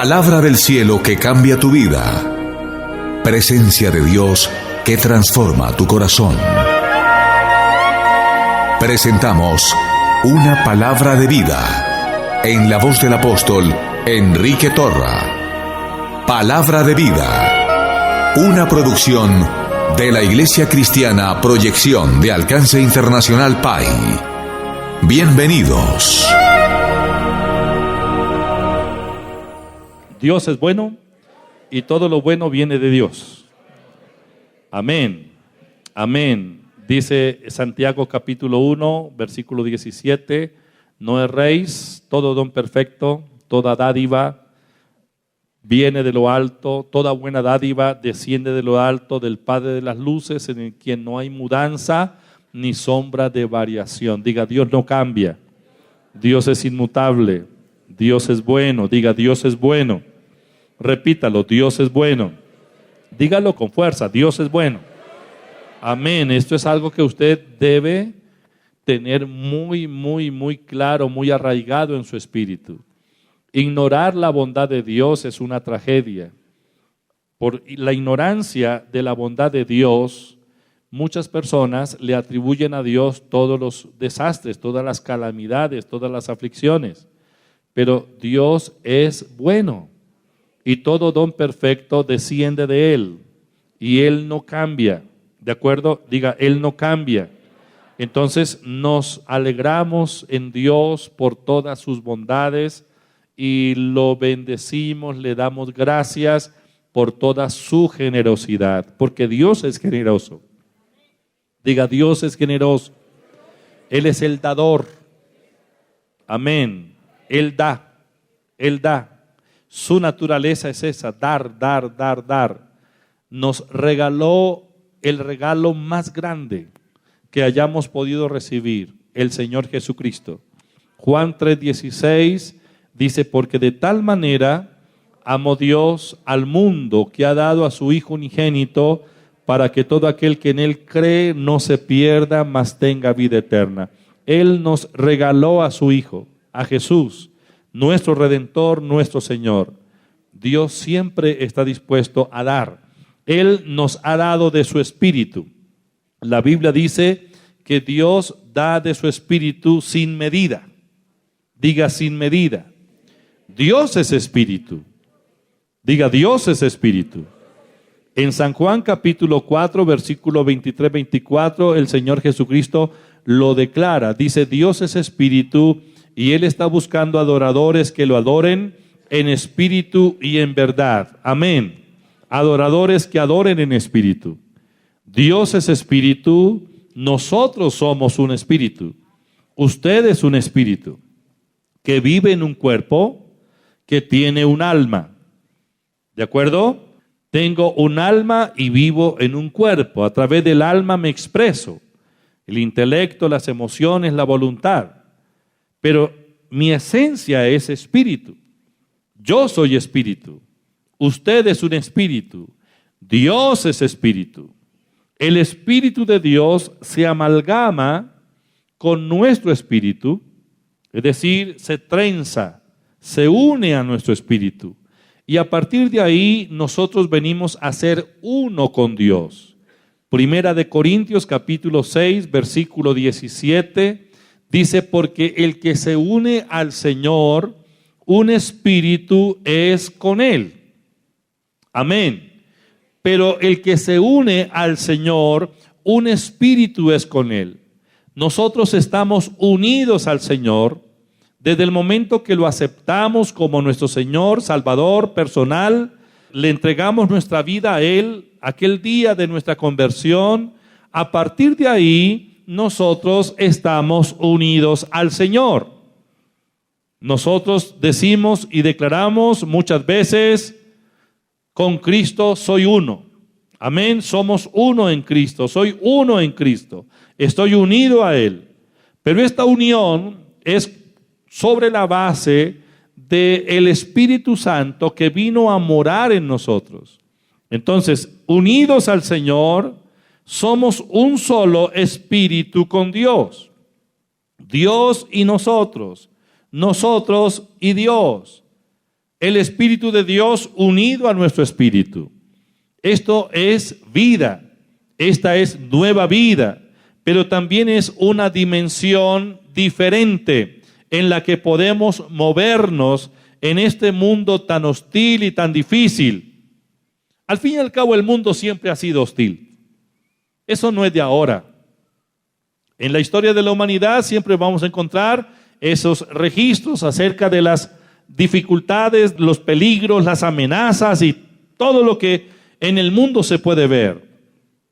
Palabra del cielo que cambia tu vida. Presencia de Dios que transforma tu corazón. Presentamos Una Palabra de Vida, en la voz del apóstol Enrique Torra. Palabra de Vida, una producción de la Iglesia Cristiana Proyección de Alcance Internacional PAI. Bienvenidos. Dios es bueno y todo lo bueno viene de Dios. Amén. Amén. Dice Santiago capítulo 1, versículo 17, no erréis, todo don perfecto, toda dádiva viene de lo alto, toda buena dádiva desciende de lo alto del Padre de las luces, en el quien no hay mudanza ni sombra de variación. Diga, Dios no cambia, Dios es inmutable, Dios es bueno. Diga, Dios es bueno. Repítalo, Dios es bueno. Dígalo con fuerza, Dios es bueno. Amén. Esto es algo que usted debe tener muy claro, muy arraigado en su espíritu. Ignorar la bondad de Dios es una tragedia. Por la ignorancia de la bondad de Dios, muchas personas le atribuyen a Dios todos los desastres, todas las calamidades, todas las aflicciones. Pero Dios es bueno y todo don perfecto desciende de Él y Él no cambia. ¿De acuerdo? Diga, Él no cambia. Entonces nos alegramos en Dios por todas sus bondades y lo bendecimos, le damos gracias por toda su generosidad, porque Dios es generoso. Diga, Dios es generoso. Él es el dador. Amén. Él da. Él da. Su naturaleza es esa, dar. Nos regaló el regalo más grande que hayamos podido recibir, el Señor Jesucristo. Juan 3:16 dice, porque de tal manera amó Dios al mundo que ha dado a su Hijo unigénito para que todo aquel que en Él cree no se pierda, mas tenga vida eterna. Él nos regaló a su Hijo, a Jesús, nuestro Redentor, nuestro Señor. Dios siempre está dispuesto a dar. Él nos ha dado de su Espíritu. La Biblia dice que Dios da de su Espíritu sin medida. Diga, sin medida. Dios es Espíritu. Diga, Dios es Espíritu. En San Juan capítulo 4, versículo 23-24, el Señor Jesucristo lo declara. Dice, Dios es Espíritu y Él está buscando adoradores que lo adoren en espíritu y en verdad. Amén. Adoradores que adoren en espíritu. Dios es Espíritu, nosotros somos un espíritu. Usted es un espíritu que vive en un cuerpo que tiene un alma. ¿De acuerdo? Tengo un alma y vivo en un cuerpo. A través del alma me expreso. El intelecto, las emociones, la voluntad. Pero mi esencia es espíritu. Yo soy espíritu. Usted es un espíritu. Dios es espíritu. El Espíritu de Dios se amalgama con nuestro espíritu, es decir, se trenza, se une a nuestro espíritu. Y a partir de ahí nosotros venimos a ser uno con Dios. Primera de Corintios capítulo 6, versículo 17, dice, porque el que se une al Señor, un espíritu es con Él. Amén. Pero el que se une al Señor, un espíritu es con Él. Nosotros estamos unidos al Señor desde el momento que lo aceptamos como nuestro Señor, Salvador personal, le entregamos nuestra vida a Él, aquel día de nuestra conversión. A partir de ahí, nosotros estamos unidos al Señor. Nosotros decimos y declaramos muchas veces, con Cristo soy uno. Amén, somos uno en Cristo, soy uno en Cristo. Estoy unido a Él. Pero esta unión es sobre la base del Espíritu Santo que vino a morar en nosotros. Entonces, unidos al Señor, somos un solo espíritu con Dios. Dios y nosotros y Dios. el Espíritu de Dios unido a nuestro espíritu. Esto es vida, esta es nueva vida, pero también es una dimensión diferente en la que podemos movernos en este mundo tan hostil y tan difícil. Al fin y al cabo, el mundo siempre ha sido hostil. Eso no es de ahora. En la historia de la humanidad siempre vamos a encontrar esos registros acerca de las dificultades, los peligros, las amenazas y todo lo que en el mundo se puede ver.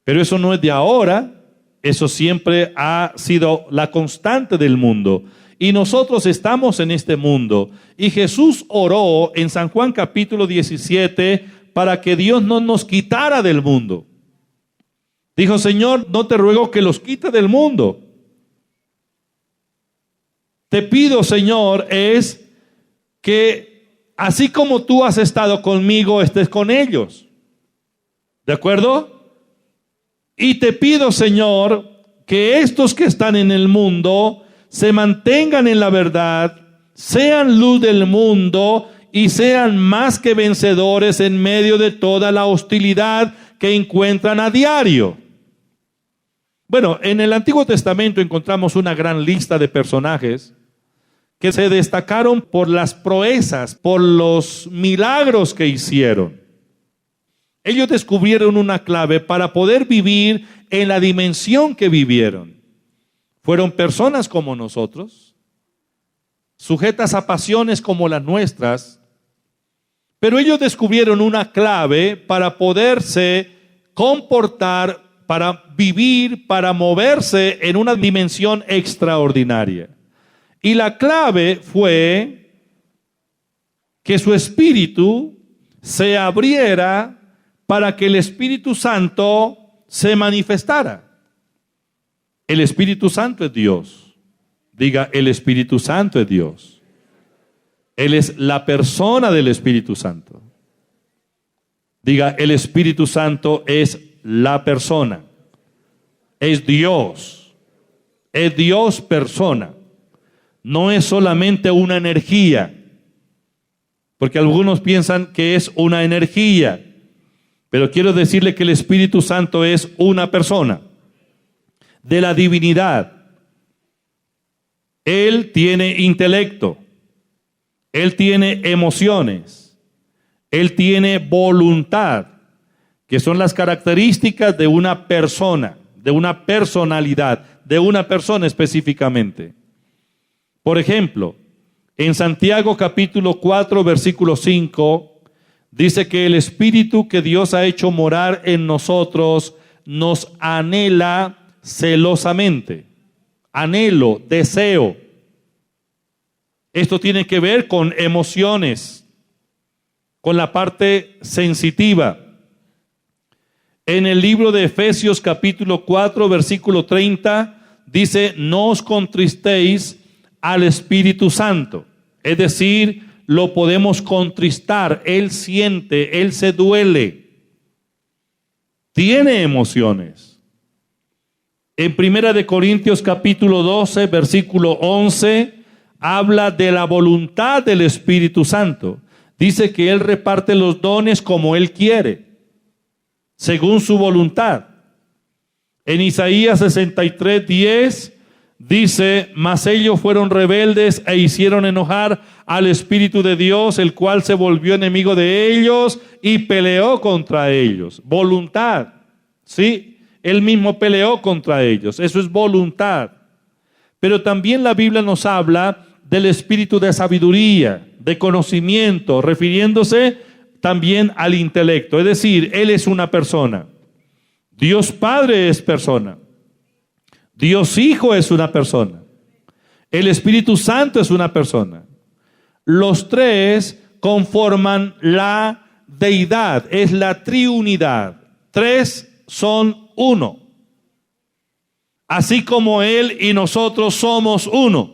Pero eso no es de ahora, eso siempre ha sido la constante del mundo. Y nosotros estamos en este mundo. Y Jesús oró en San Juan capítulo 17 para que Dios no nos quitara del mundo. Dijo: Señor, no te ruego que los quite del mundo. Te pido, Señor, es que así como tú has estado conmigo, estés con ellos. ¿De acuerdo? Y te pido, Señor, que estos que están en el mundo se mantengan en la verdad, sean luz del mundo y sean más que vencedores en medio de toda la hostilidad que encuentran a diario. Bueno, en el Antiguo Testamento encontramos una gran lista de personajes que se destacaron por las proezas, por los milagros que hicieron. Ellos descubrieron una clave para poder vivir en la dimensión que vivieron. Fueron personas como nosotros, sujetas a pasiones como las nuestras, pero ellos descubrieron una clave para poderse comportar, para vivir, para moverse en una dimensión extraordinaria. Y la clave fue que su espíritu se abriera para que el Espíritu Santo se manifestara. El Espíritu Santo es Dios. Diga: el Espíritu Santo es Dios. Él es la persona del Espíritu Santo. Diga: el Espíritu Santo es la persona. Es Dios. Es Dios persona. No es solamente una energía, porque algunos piensan que es una energía, pero quiero decirle que el Espíritu Santo es una persona de la divinidad. Él tiene intelecto, Él tiene emociones, Él tiene voluntad, que son las características de una persona, de una personalidad, de una persona específicamente. Por ejemplo, en Santiago capítulo 4, versículo 5, dice que el Espíritu que Dios ha hecho morar en nosotros nos anhela celosamente. Anhelo, deseo. Esto tiene que ver con emociones, con la parte sensitiva. En el libro de Efesios capítulo 4, versículo 30, dice: no os contristéis al Espíritu Santo. Es decir, lo podemos contristar. Él siente, Él se duele, tiene emociones. En 1 Corintios capítulo 12, versículo 11, habla de la voluntad del Espíritu Santo. Dice que Él reparte los dones como Él quiere, según su voluntad. En Isaías 63, 10, dice: mas ellos fueron rebeldes e hicieron enojar al Espíritu de Dios, el cual se volvió enemigo de ellos y peleó contra ellos. Voluntad, ¿sí? Él mismo peleó contra ellos. Eso es voluntad. Pero también la Biblia nos habla del espíritu de sabiduría, de conocimiento, refiriéndose también al intelecto. Es decir, Él es una persona. Dios Padre es persona. Dios Hijo es una persona. El Espíritu Santo es una persona. Los tres conforman la deidad, es la triunidad. Tres son uno. Así como Él y nosotros somos uno.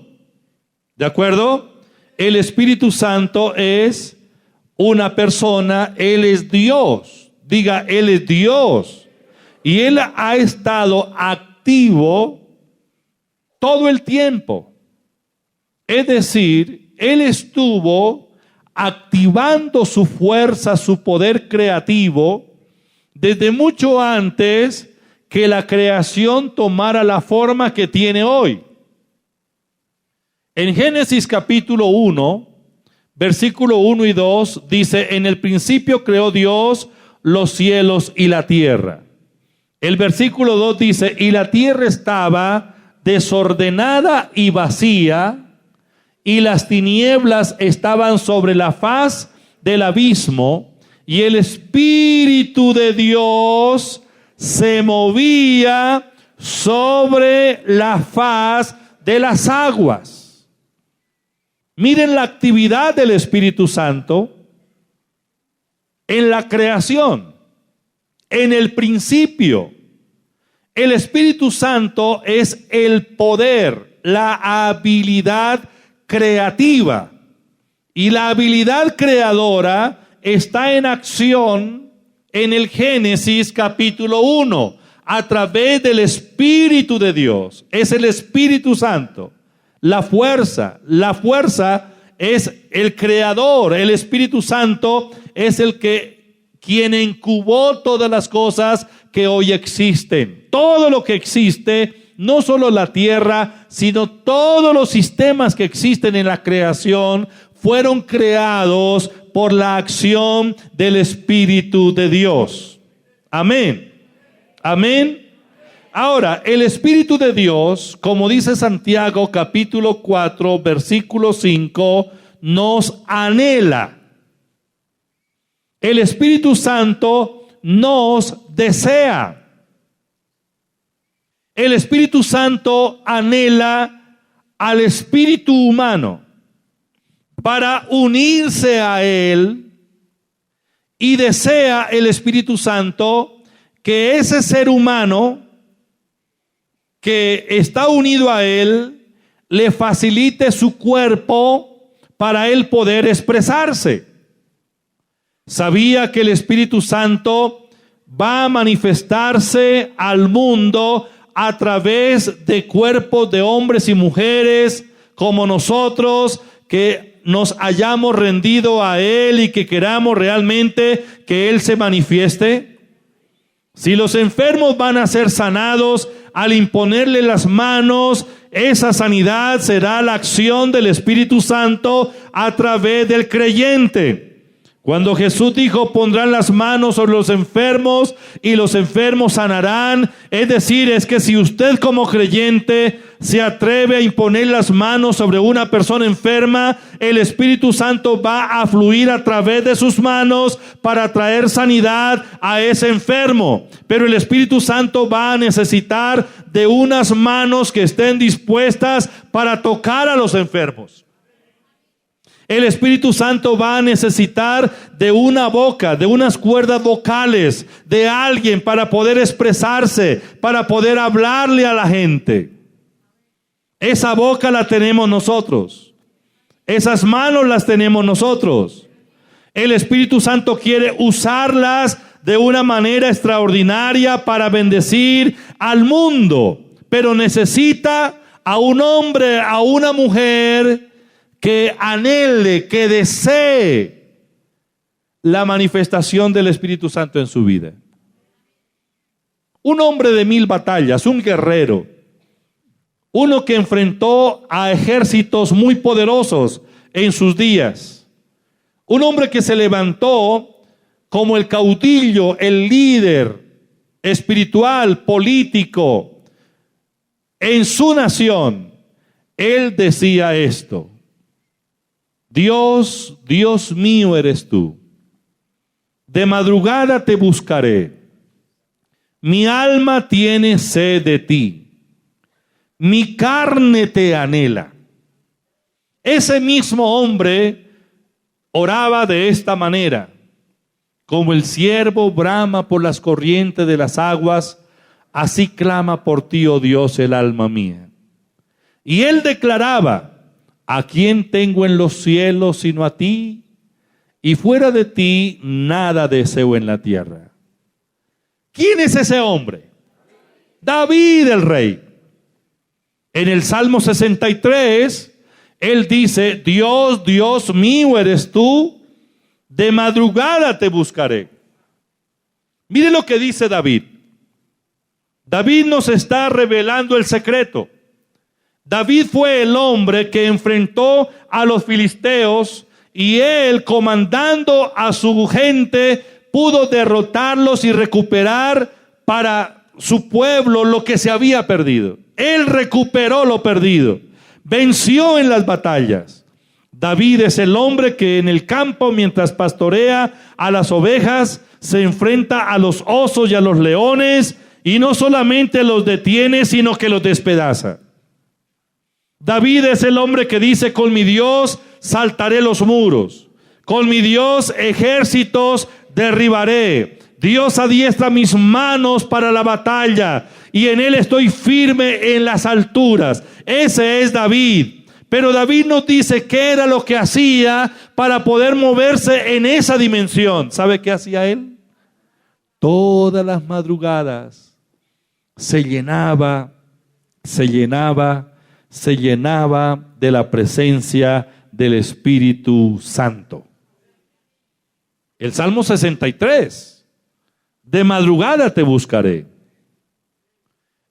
¿De acuerdo? El Espíritu Santo es una persona, Él es Dios. Diga: Él es Dios. Y Él ha estado activo todo el tiempo. Es decir, Él estuvo activando su fuerza, su poder creativo, desde mucho antes que la creación tomara la forma que tiene hoy. En Génesis capítulo 1, versículo 1 y 2, dice: en el principio creó Dios los cielos y la tierra. El versículo 2 dice: y la tierra estaba desordenada y vacía, y las tinieblas estaban sobre la faz del abismo, y el Espíritu de Dios se movía sobre la faz de las aguas. Miren la actividad del Espíritu Santo en la creación. En el principio, el Espíritu Santo es el poder, la habilidad creativa. Y la habilidad creadora está en acción en el Génesis capítulo 1, a través del Espíritu de Dios. Es el Espíritu Santo. La fuerza es el creador. El Espíritu Santo es quien incubó todas las cosas que hoy existen. Todo lo que existe, no solo la tierra, sino todos los sistemas que existen en la creación, fueron creados por la acción del Espíritu de Dios. Amén. Amén. Ahora, el Espíritu de Dios, como dice Santiago capítulo 4, versículo 5, nos anhela. El Espíritu Santo nos desea. El Espíritu Santo anhela al espíritu humano para unirse a Él, y desea el Espíritu Santo que ese ser humano que está unido a Él le facilite su cuerpo para Él poder expresarse. Sabía que el Espíritu Santo va a manifestarse al mundo a través de cuerpos de hombres y mujeres como nosotros, que nos hayamos rendido a Él y que queramos realmente que Él se manifieste. Si los enfermos van a ser sanados al imponerle las manos, esa sanidad será la acción del Espíritu Santo a través del creyente. Cuando Jesús dijo: pondrán las manos sobre los enfermos y los enfermos sanarán, es decir, es que si usted como creyente se atreve a imponer las manos sobre una persona enferma, el Espíritu Santo va a fluir a través de sus manos para traer sanidad a ese enfermo. Pero el Espíritu Santo va a necesitar de unas manos que estén dispuestas para tocar a los enfermos. El Espíritu Santo va a necesitar de una boca, de unas cuerdas vocales, de alguien para poder expresarse, para poder hablarle a la gente. Esa boca la tenemos nosotros. Esas manos las tenemos nosotros. El Espíritu Santo quiere usarlas de una manera extraordinaria para bendecir al mundo, pero necesita a un hombre, a una mujer que anhele, que desee la manifestación del Espíritu Santo en su vida. Un hombre de 1000 batallas, un guerrero, uno que enfrentó a ejércitos muy poderosos en sus días, un hombre que se levantó como el caudillo, el líder espiritual, político en su nación. Él decía esto: Dios, Dios mío eres tú. De madrugada te buscaré. Mi alma tiene sed de ti. Mi carne te anhela. Ese mismo hombre oraba de esta manera: como el ciervo brama por las corrientes de las aguas, así clama por ti, oh Dios, el alma mía. Y él declaraba: ¿a quién tengo en los cielos sino a ti? Y fuera de ti nada deseo en la tierra. ¿Quién es ese hombre? David el rey. En el Salmo 63, Él dice: Dios, Dios mío eres tú, de madrugada te buscaré. Mire lo que dice David. David nos está revelando el secreto. David fue el hombre que enfrentó a los filisteos y él, comandando a su gente, pudo derrotarlos y recuperar para su pueblo lo que se había perdido. Él recuperó lo perdido, venció en las batallas. David es el hombre que en el campo, mientras pastorea a las ovejas, se enfrenta a los osos y a los leones, y no solamente los detiene, sino que los despedaza. David es el hombre que dice: con mi Dios saltaré los muros, con mi Dios ejércitos derribaré. Dios adiestra mis manos para la batalla y en él estoy firme en las alturas. Ese es David. Pero David nos dice qué era lo que hacía para poder moverse en esa dimensión. ¿Sabe qué hacía él? Todas las madrugadas se llenaba de la presencia del Espíritu Santo. El Salmo 63, de madrugada te buscaré.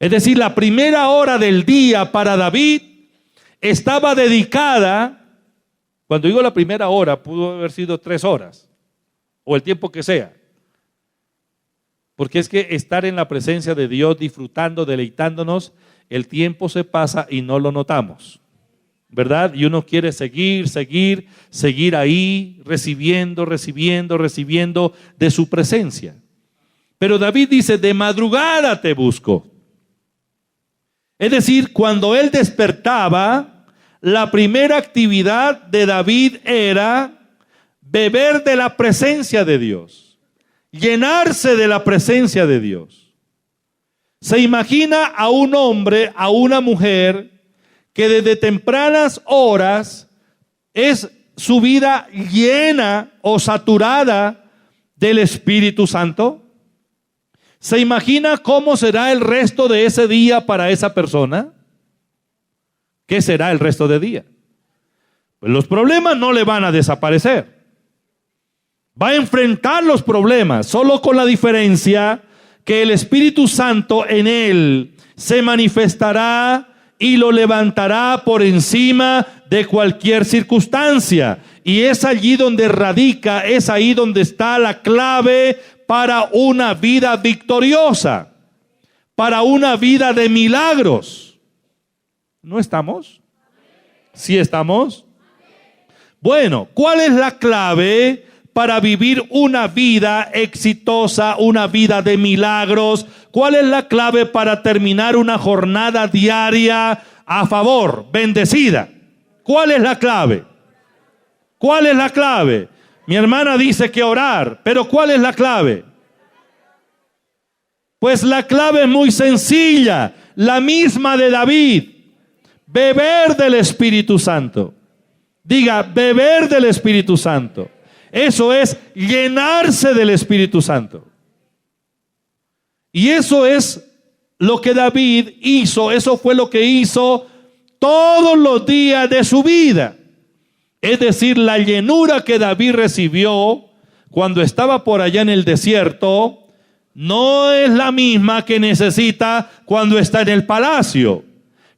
Es decir, la primera hora del día para David estaba dedicada. Cuando digo la primera hora, pudo haber sido 3 horas, o el tiempo que sea. Porque es que estar en la presencia de Dios, disfrutando, deleitándonos, el tiempo se pasa y no lo notamos, ¿verdad? Y uno quiere seguir ahí, recibiendo de su presencia. Pero David dice: de madrugada te busco. Es decir, cuando él despertaba, la primera actividad de David era beber de la presencia de Dios, llenarse de la presencia de Dios. Se imagina a un hombre, a una mujer, que desde tempranas horas es su vida llena o saturada del Espíritu Santo. ¿Se imagina cómo será el resto de ese día para esa persona? ¿Qué será el resto del día? Pues los problemas no le van a desaparecer. Va a enfrentar los problemas, solo con la diferencia que el Espíritu Santo en él se manifestará y lo levantará por encima de cualquier circunstancia. Y es allí donde radica, es ahí donde está la clave para una vida victoriosa, para una vida de milagros. ¿No estamos? ¿Sí estamos? Bueno, ¿cuál es la clave para vivir una vida exitosa, una vida de milagros? ¿Cuál es la clave para terminar una jornada diaria a favor, bendecida? ¿Cuál es la clave? ¿Cuál es la clave? Mi hermana dice que orar, pero ¿cuál es la clave? Pues la clave es muy sencilla, la misma de David: beber del Espíritu Santo. Diga, beber del Espíritu Santo. Eso es llenarse del Espíritu Santo. Y eso es lo que David hizo, eso fue lo que hizo todos los días de su vida. Es decir, la llenura que David recibió cuando estaba por allá en el desierto no es la misma que necesita cuando está en el palacio.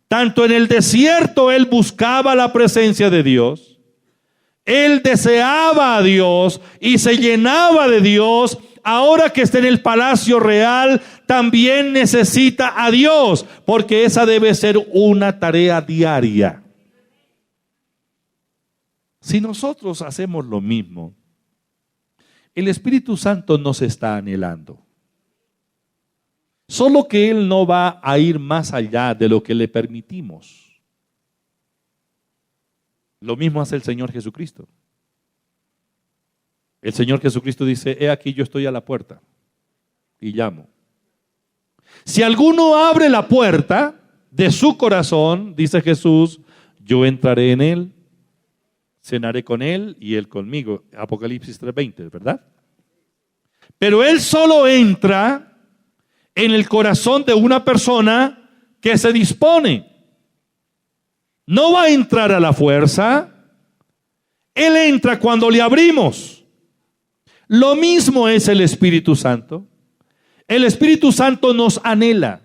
Tanto en el desierto él buscaba la presencia de Dios. Él deseaba a Dios y se llenaba de Dios. Ahora que está en el palacio real, también necesita a Dios, porque esa debe ser una tarea diaria. Si nosotros hacemos lo mismo, el Espíritu Santo nos está anhelando. Solo que Él no va a ir más allá de lo que le permitimos. Lo mismo hace el Señor Jesucristo. El Señor Jesucristo dice: he aquí yo estoy a la puerta y llamo. Si alguno abre la puerta de su corazón, dice Jesús, yo entraré en él, cenaré con él y él conmigo. Apocalipsis 3:20, ¿verdad? Pero Él solo entra en el corazón de una persona que se dispone. No va a entrar a la fuerza. Él entra cuando le abrimos. Lo mismo es el Espíritu Santo. El Espíritu Santo nos anhela.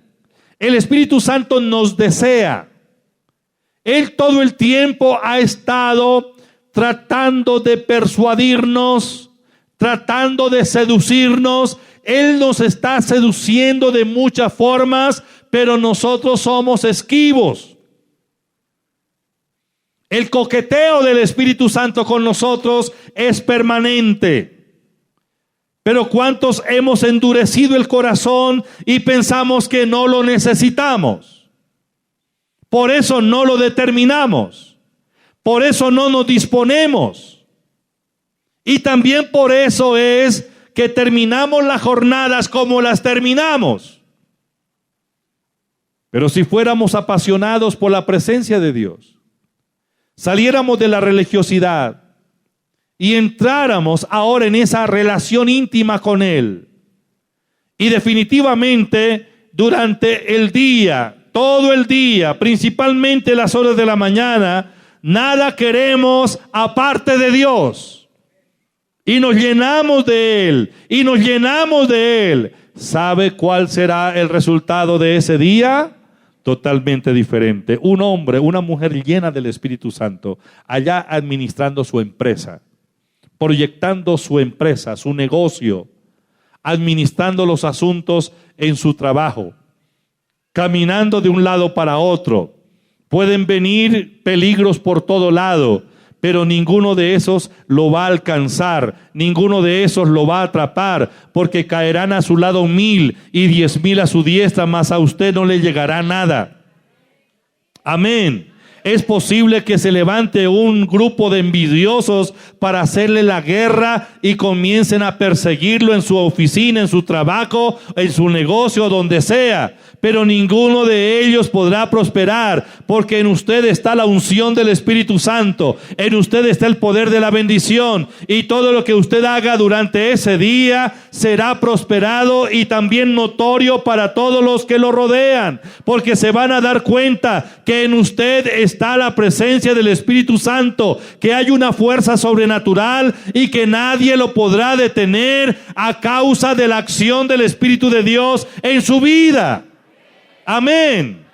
El Espíritu Santo nos desea. Él todo el tiempo ha estado tratando de persuadirnos, tratando de seducirnos. Él nos está seduciendo de muchas formas, pero nosotros somos esquivos. El coqueteo del Espíritu Santo con nosotros es permanente. Pero ¿cuántos hemos endurecido el corazón y pensamos que no lo necesitamos? Por eso no lo determinamos. Por eso no nos disponemos. Y también por eso es que terminamos las jornadas como las terminamos. Pero si fuéramos apasionados por la presencia de Dios, saliéramos de la religiosidad y entráramos ahora en esa relación íntima con Él, y definitivamente durante el día, todo el día, principalmente las horas de la mañana, nada queremos aparte de Dios, y nos llenamos de Él, y nos llenamos de Él. ¿Sabe cuál será el resultado de ese día? Totalmente diferente. Un hombre, una mujer llena del Espíritu Santo, allá administrando su empresa, proyectando su empresa, su negocio, administrando los asuntos en su trabajo, caminando de un lado para otro. Pueden venir peligros por todo lado, pero ninguno de esos lo va a alcanzar, ninguno de esos lo va a atrapar, porque caerán a su lado 1000 y 10,000 a su diestra, mas a usted no le llegará nada. Amén. Es posible que se levante un grupo de envidiosos para hacerle la guerra y comiencen a perseguirlo en su oficina, en su trabajo, en su negocio, donde sea. Pero ninguno de ellos podrá prosperar, porque en usted está la unción del Espíritu Santo, en usted está el poder de la bendición, y todo lo que usted haga durante ese día será prosperado y también notorio para todos los que lo rodean, porque se van a dar cuenta que en usted está la presencia del Espíritu Santo, que hay una fuerza sobrenatural y que nadie lo podrá detener a causa de la acción del Espíritu de Dios en su vida. Amén.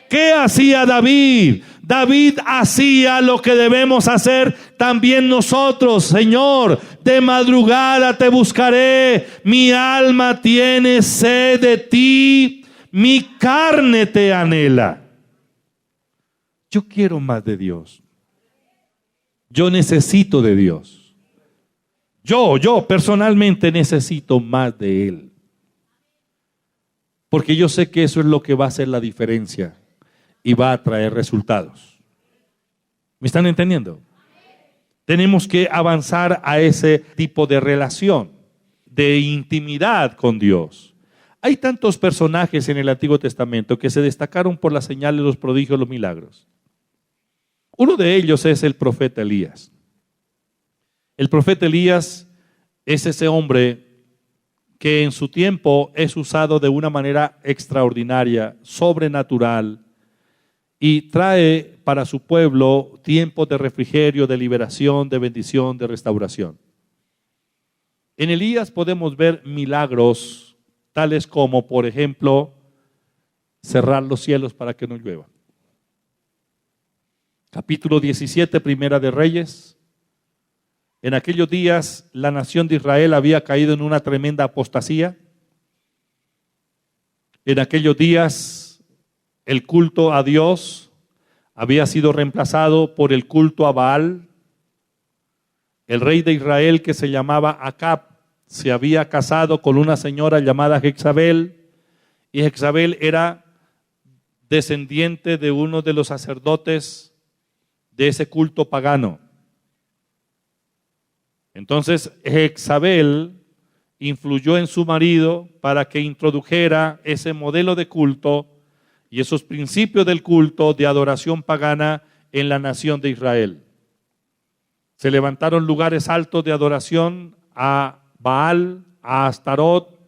¿Qué hacía David? David hacía lo que debemos hacer también nosotros. Señor, de madrugada te buscaré, mi alma tiene sed de ti, mi carne te anhela. Yo quiero más de Dios. Yo necesito de Dios. Yo personalmente necesito más de Él. Porque yo sé que eso es lo que va a hacer la diferencia y va a traer resultados. ¿Me están entendiendo? Tenemos que avanzar a ese tipo de relación, de intimidad con Dios. Hay tantos personajes en el Antiguo Testamento que se destacaron por las señales, los prodigios, los milagros. Uno de ellos es el profeta Elías. El profeta Elías es ese hombre que en su tiempo es usado de una manera extraordinaria, sobrenatural, y trae para su pueblo tiempos de refrigerio, de liberación, de bendición, de restauración. En Elías podemos ver milagros tales como, por ejemplo, cerrar los cielos para que no llueva. Capítulo 17, Primera de Reyes. En aquellos días la nación de Israel había caído en una tremenda apostasía. En aquellos días el culto a Dios había sido reemplazado por el culto a Baal. El rey de Israel, que se llamaba Acab, se había casado con una señora llamada Jezabel, y Jezabel era descendiente de uno de los sacerdotes de ese culto pagano. Entonces Jezabel influyó en su marido para que introdujera ese modelo de culto y esos principios del culto de adoración pagana en la nación de Israel. Se levantaron lugares altos de adoración a Baal, a Astarot.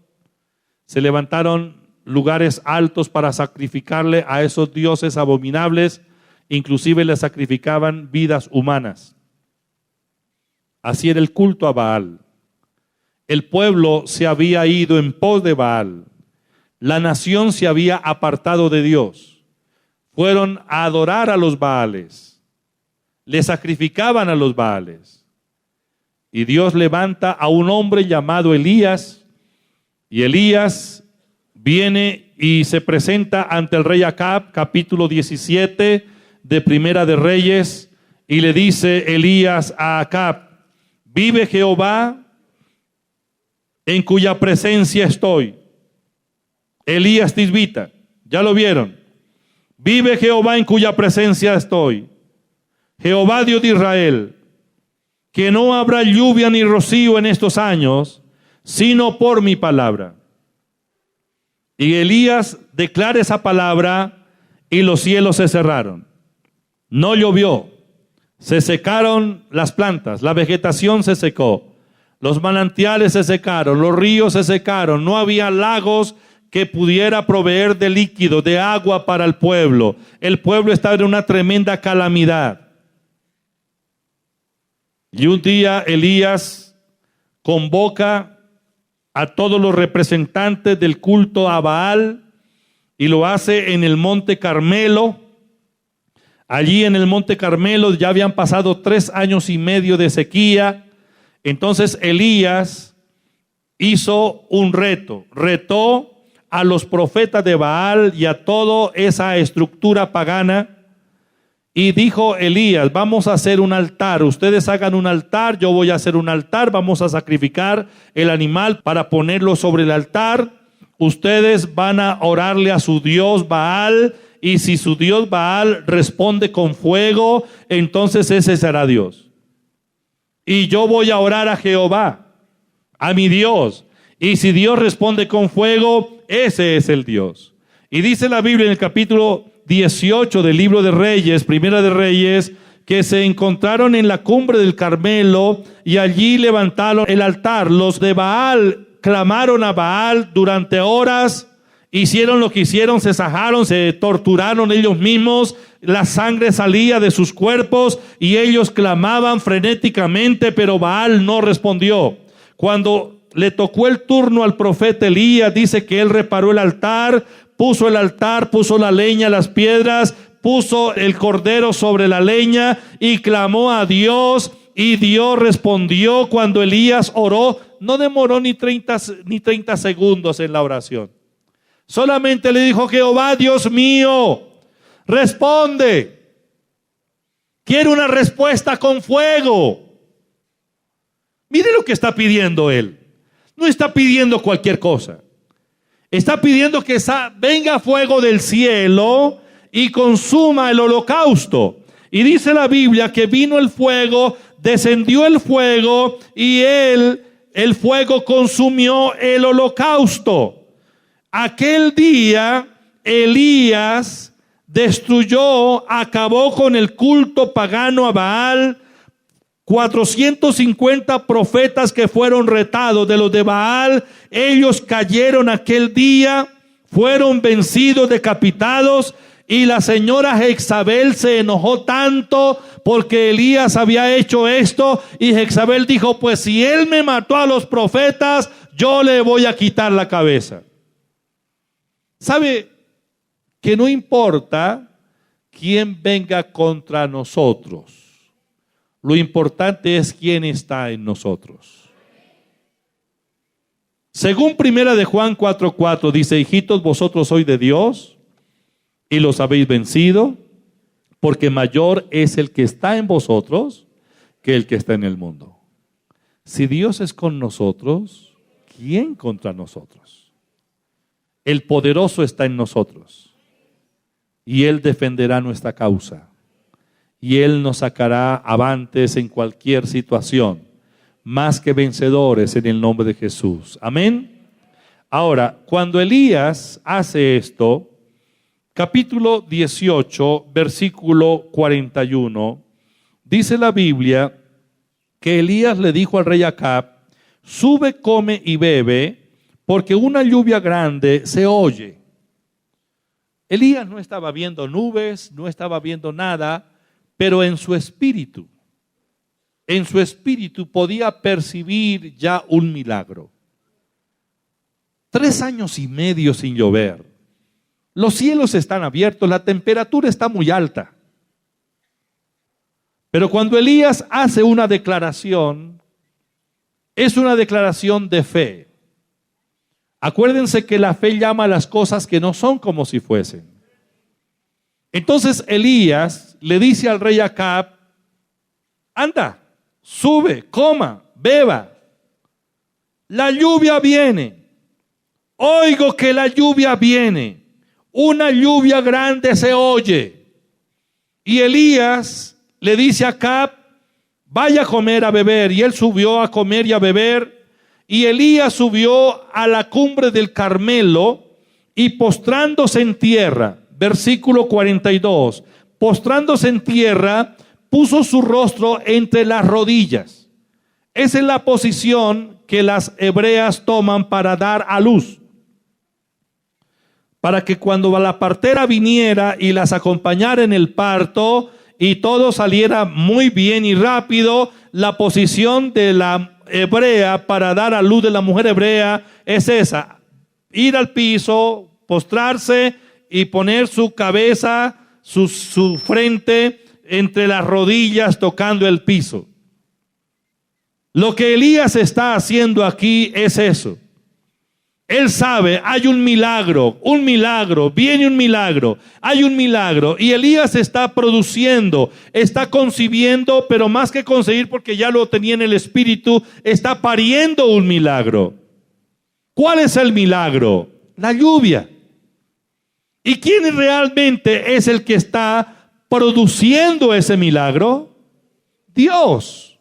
Se levantaron lugares altos para sacrificarle a esos dioses abominables, inclusive le sacrificaban vidas humanas. Así era el culto a Baal. El pueblo se había ido en pos de Baal. La nación se había apartado de Dios. Fueron a adorar a los Baales. Le sacrificaban a los Baales. Y Dios levanta a un hombre llamado Elías. Y Elías viene y se presenta ante el rey Acab, capítulo 17 de Primera de Reyes. Y le dice Elías a Acab: vive Jehová, en cuya presencia estoy. Elías Tisbita, ya lo vieron. Vive Jehová, en cuya presencia estoy. Jehová Dios de Israel, que no habrá lluvia ni rocío en estos años, sino por mi palabra. Y Elías declara esa palabra y los cielos se cerraron. No llovió, se secaron las plantas, la vegetación se secó. Los manantiales se secaron, los ríos se secaron, no había lagos que pudiera proveer de líquido, de agua para el pueblo. El pueblo estaba en una tremenda calamidad. Y un día Elías convoca a todos los representantes del culto a Baal y lo hace en el Monte Carmelo. Allí en el Monte Carmelo ya habían pasado 3 años y medio de sequía. Entonces Elías hizo un reto, retó a los profetas de Baal y a toda esa estructura pagana y dijo Elías: vamos a hacer un altar, ustedes hagan un altar, yo voy a hacer un altar, vamos a sacrificar el animal para ponerlo sobre el altar, ustedes van a orarle a su Dios Baal y si su Dios Baal responde con fuego, entonces ese será Dios. Y yo voy a orar a Jehová, a mi Dios. Y si Dios responde con fuego, ese es el Dios. Y dice la Biblia en el capítulo 18 del libro de Reyes, Primera de Reyes, que se encontraron en la cumbre del Carmelo y allí levantaron el altar. Los de Baal clamaron a Baal durante horas, hicieron lo que hicieron, se sajaron, se torturaron ellos mismos, la sangre salía de sus cuerpos y ellos clamaban frenéticamente, pero Baal no respondió. Cuando le tocó el turno al profeta Elías, dice que él reparó el altar, puso la leña, las piedras, puso el cordero sobre la leña y clamó a Dios, y Dios respondió. Cuando Elías oró, no demoró ni 30 segundos en la oración. Solamente le dijo: Jehová Dios mío, responde. Quiero una respuesta con fuego. Mire lo que está pidiendo él. No está pidiendo cualquier cosa. Está pidiendo que venga fuego del cielo y consuma el holocausto. Y dice la Biblia que vino el fuego, descendió el fuego y el fuego consumió el holocausto. Aquel día Elías acabó con el culto pagano a Baal. 450 profetas que fueron retados de los de Baal, ellos cayeron aquel día, fueron vencidos, decapitados, y la señora Jezabel se enojó tanto porque Elías había hecho esto, y Jezabel dijo: pues si él me mató a los profetas, yo le voy a quitar la cabeza. ¿Sabe que no importa quién venga contra nosotros? Lo importante es quién está en nosotros. Según Primera de Juan 4:4 dice: hijitos, vosotros sois de Dios y los habéis vencido, porque mayor es el que está en vosotros que el que está en el mundo. Si Dios es con nosotros, ¿quién contra nosotros? El poderoso está en nosotros y Él defenderá nuestra causa. Y Él nos sacará avantes en cualquier situación, más que vencedores en el nombre de Jesús. Amén. Ahora, cuando Elías hace esto, capítulo 18, versículo 41, dice la Biblia que Elías le dijo al rey Acab: sube, come y bebe, porque una lluvia grande se oye. Elías no estaba viendo nubes, no estaba viendo nada, pero en su espíritu podía percibir ya un milagro. 3 años y medio sin llover. Los cielos están abiertos, la temperatura está muy alta. Pero cuando Elías hace una declaración, es una declaración de fe. Acuérdense que la fe llama a las cosas que no son como si fuesen. Entonces Elías le dice al rey Acab: anda, sube, coma, beba. La lluvia viene. Oigo que la lluvia viene. Una lluvia grande se oye. Y Elías le dice a Acab: vaya a comer, a beber. Y él subió a comer y a beber. Y Elías subió a la cumbre del Carmelo y postrándose en tierra, versículo 42, postrándose en tierra, puso su rostro entre las rodillas. Esa es la posición que las hebreas toman para dar a luz. Para que cuando la partera viniera y las acompañara en el parto y todo saliera muy bien y rápido, la posición de la hebrea para dar a luz de la mujer hebrea es esa: ir al piso, postrarse y poner su cabeza, su frente entre las rodillas tocando el piso. Lo que Elías está haciendo aquí es eso. Él sabe, hay un milagro, viene un milagro, hay un milagro. Y Elías está produciendo, está concibiendo, pero más que concebir, porque ya lo tenía en el espíritu, está pariendo un milagro. ¿Cuál es el milagro? La lluvia. ¿Y quién realmente es el que está produciendo ese milagro? Dios.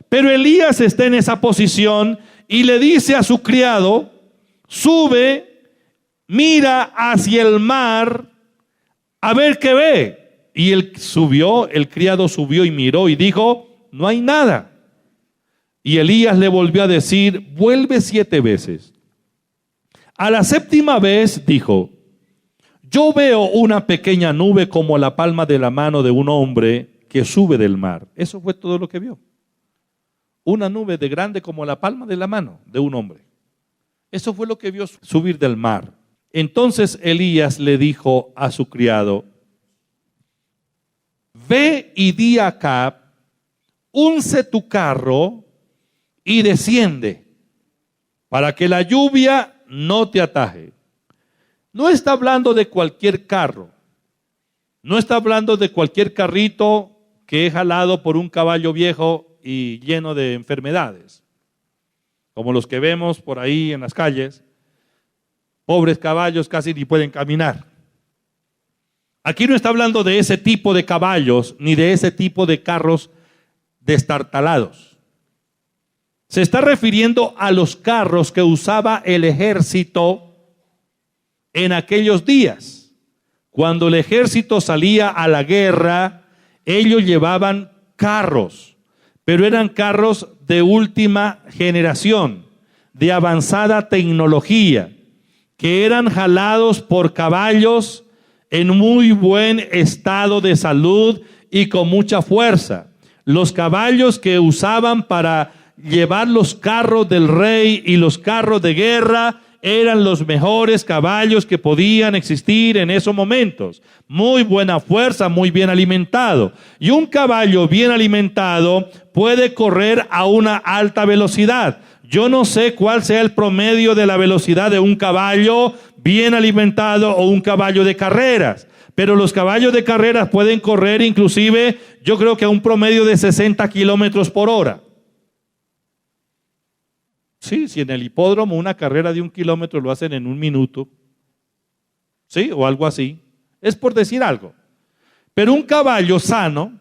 Pero Elías está en esa posición y le dice a su criado: sube, mira hacia el mar, a ver qué ve. Y el criado subió y miró y dijo: no hay nada. Y Elías le volvió a decir: vuelve 7 veces. A la 7ª vez dijo: yo veo una pequeña nube como la palma de la mano de un hombre que sube del mar. Eso fue todo lo que vio. Una nube de grande como la palma de la mano de un hombre. Eso fue lo que vio subir del mar. Entonces Elías le dijo a su criado: ve y di a Acab: unce tu carro y desciende, para que la lluvia no te ataje. No está hablando de cualquier carro. No está hablando de cualquier carrito que es jalado por un caballo viejo y lleno de enfermedades, como los que vemos por ahí en las calles. Pobres caballos, casi ni pueden caminar. Aquí no está hablando de ese tipo de caballos, ni de ese tipo de carros destartalados. Se está refiriendo a los carros que usaba el ejército en aquellos días. Cuando el ejército salía a la guerra, ellos llevaban carros, pero eran carros de última generación, de avanzada tecnología, que eran jalados por caballos en muy buen estado de salud y con mucha fuerza. Los caballos que usaban para llevar los carros del rey y los carros de guerra eran los mejores caballos que podían existir en esos momentos. Muy buena fuerza, muy bien alimentado. Y un caballo bien alimentado puede correr a una alta velocidad. Yo no sé cuál sea el promedio de la velocidad de un caballo bien alimentado o un caballo de carreras. Pero los caballos de carreras pueden correr inclusive, yo creo que a un promedio de 60 kilómetros por hora. Sí, si en el hipódromo una carrera de 1 kilómetro lo hacen en 1 minuto, sí, o algo así, es por decir algo. Pero un caballo sano,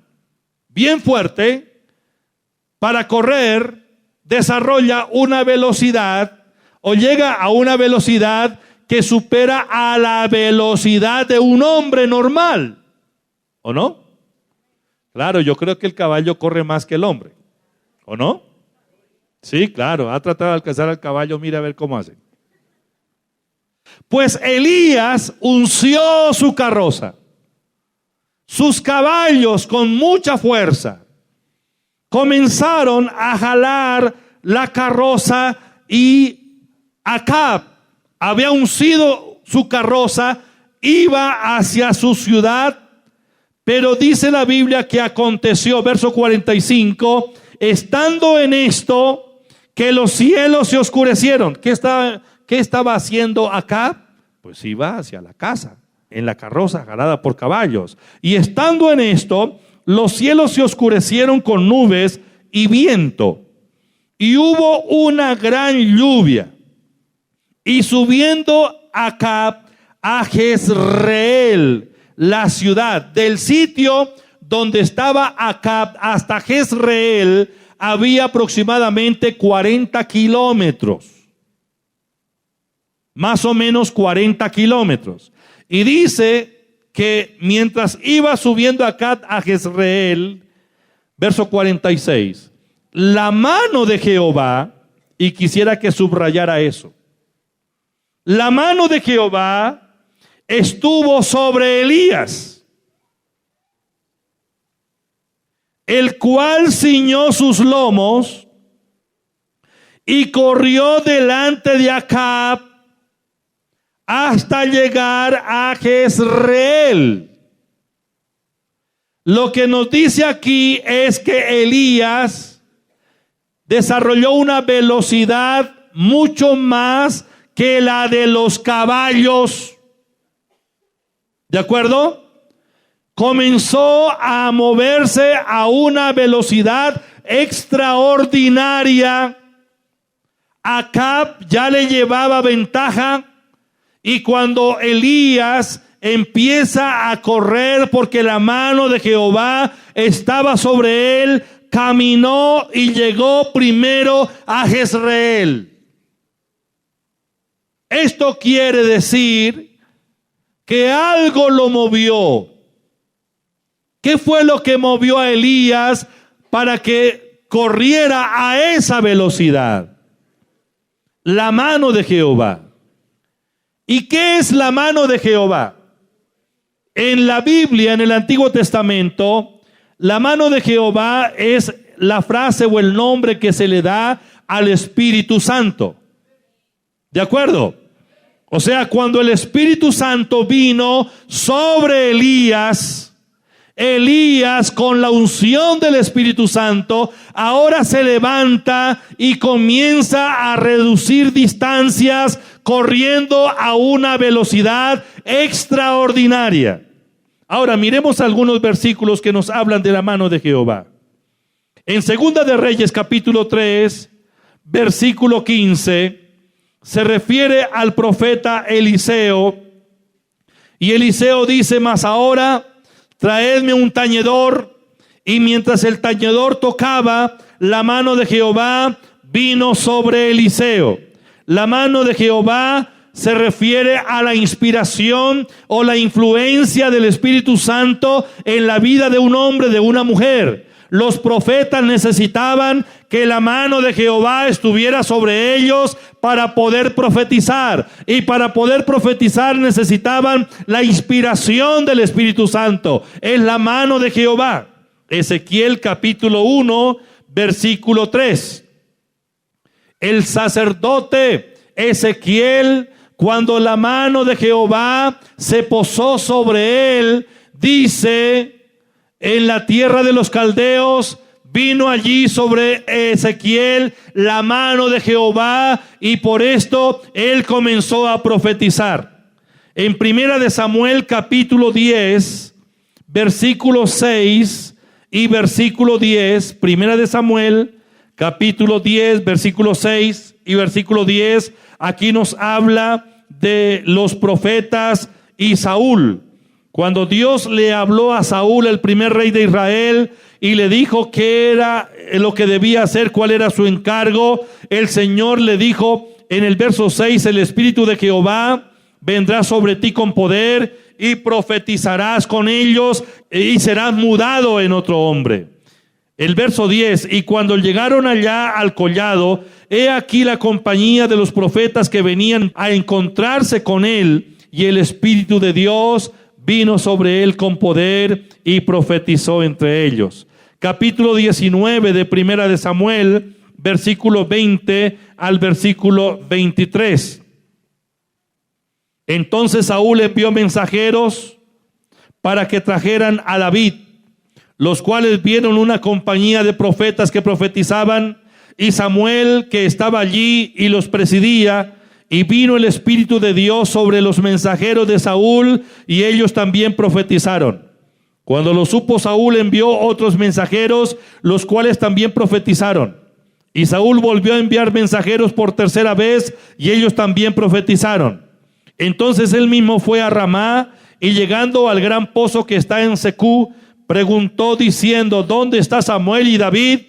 bien fuerte, para correr, desarrolla una velocidad o llega a una velocidad que supera a la velocidad de un hombre normal, ¿o no? Claro, yo creo que el caballo corre más que el hombre, ¿o no? Sí, claro, ha tratado de alcanzar al caballo, mira a ver cómo hace. Pues Elías unció su carroza, sus caballos con mucha fuerza. Comenzaron a jalar la carroza y Acab había uncido su carroza, iba hacia su ciudad. Pero dice la Biblia que aconteció, verso 45, estando en esto, que los cielos se oscurecieron. ¿Qué estaba haciendo Acab? Pues iba hacia la casa, en la carroza jalada por caballos. Y estando en esto, los cielos se oscurecieron con nubes y viento. Y hubo una gran lluvia. Y subiendo Acab a Jezreel, la ciudad, del sitio donde estaba Acab hasta Jezreel, había aproximadamente 40 kilómetros. Más o menos 40 kilómetros. Y dice que mientras iba subiendo Acab a Jezreel, verso 46, la mano de Jehová, y quisiera que subrayara eso, la mano de Jehová estuvo sobre Elías, el cual ciñó sus lomos y corrió delante de Acab hasta llegar a Jezreel. Lo que nos dice aquí es que Elías desarrolló una velocidad mucho más que la de los caballos. ¿De acuerdo? Comenzó a moverse a una velocidad extraordinaria. Acab ya le llevaba ventaja, y cuando Elías empieza a correr porque la mano de Jehová estaba sobre él, caminó y llegó primero a Jezreel. Esto quiere decir que algo lo movió. ¿Qué fue lo que movió a Elías para que corriera a esa velocidad? La mano de Jehová. ¿Y qué es la mano de Jehová? En la Biblia, en el Antiguo Testamento, la mano de Jehová es la frase o el nombre que se le da al Espíritu Santo. ¿De acuerdo? O sea, cuando el Espíritu Santo vino sobre Elías, Elías, con la unción del Espíritu Santo, ahora se levanta y comienza a reducir distancias, corriendo a una velocidad extraordinaria. Ahora miremos algunos versículos que nos hablan de la mano de Jehová. En Segunda de Reyes, capítulo 3, versículo 15, se refiere al profeta Eliseo. Y Eliseo dice: mas ahora traedme un tañedor. Y mientras el tañedor tocaba, la mano de Jehová vino sobre Eliseo. La mano de Jehová se refiere a la inspiración o la influencia del Espíritu Santo en la vida de un hombre, de una mujer. Los profetas necesitaban que la mano de Jehová estuviera sobre ellos para poder profetizar. Y para poder profetizar necesitaban la inspiración del Espíritu Santo. Es la mano de Jehová. Ezequiel capítulo 1, versículo 3. El sacerdote Ezequiel, cuando la mano de Jehová se posó sobre él, dice: en la tierra de los caldeos vino allí sobre Ezequiel la mano de Jehová, y por esto él comenzó a profetizar. En Primera de Samuel capítulo 10, versículo 6 y versículo 10, Primera de Samuel capítulo 10, versículo 6 y versículo 10, aquí nos habla de los profetas y Saúl. Cuando Dios le habló a Saúl, el primer rey de Israel, y le dijo qué era lo que debía hacer, cuál era su encargo, el Señor le dijo en el verso 6: el Espíritu de Jehová vendrá sobre ti con poder, y profetizarás con ellos, y serás mudado en otro hombre. El verso 10, y cuando llegaron allá al collado, he aquí la compañía de los profetas que venían a encontrarse con él, y el Espíritu de Dios vino sobre él con poder y profetizó entre ellos. Capítulo 19 de Primera de Samuel, versículo 20 al versículo 23. Entonces Saúl envió mensajeros para que trajeran a David, los cuales vieron una compañía de profetas que profetizaban, y Samuel que estaba allí y los presidía, y vino el Espíritu de Dios sobre los mensajeros de Saúl, y ellos también profetizaron. Cuando lo supo Saúl, envió otros mensajeros, los cuales también profetizaron. Y Saúl volvió a enviar mensajeros por tercera vez, y ellos también profetizaron. Entonces él mismo fue a Ramá, y llegando al gran pozo que está en Secú, preguntó diciendo: ¿dónde está Samuel y David?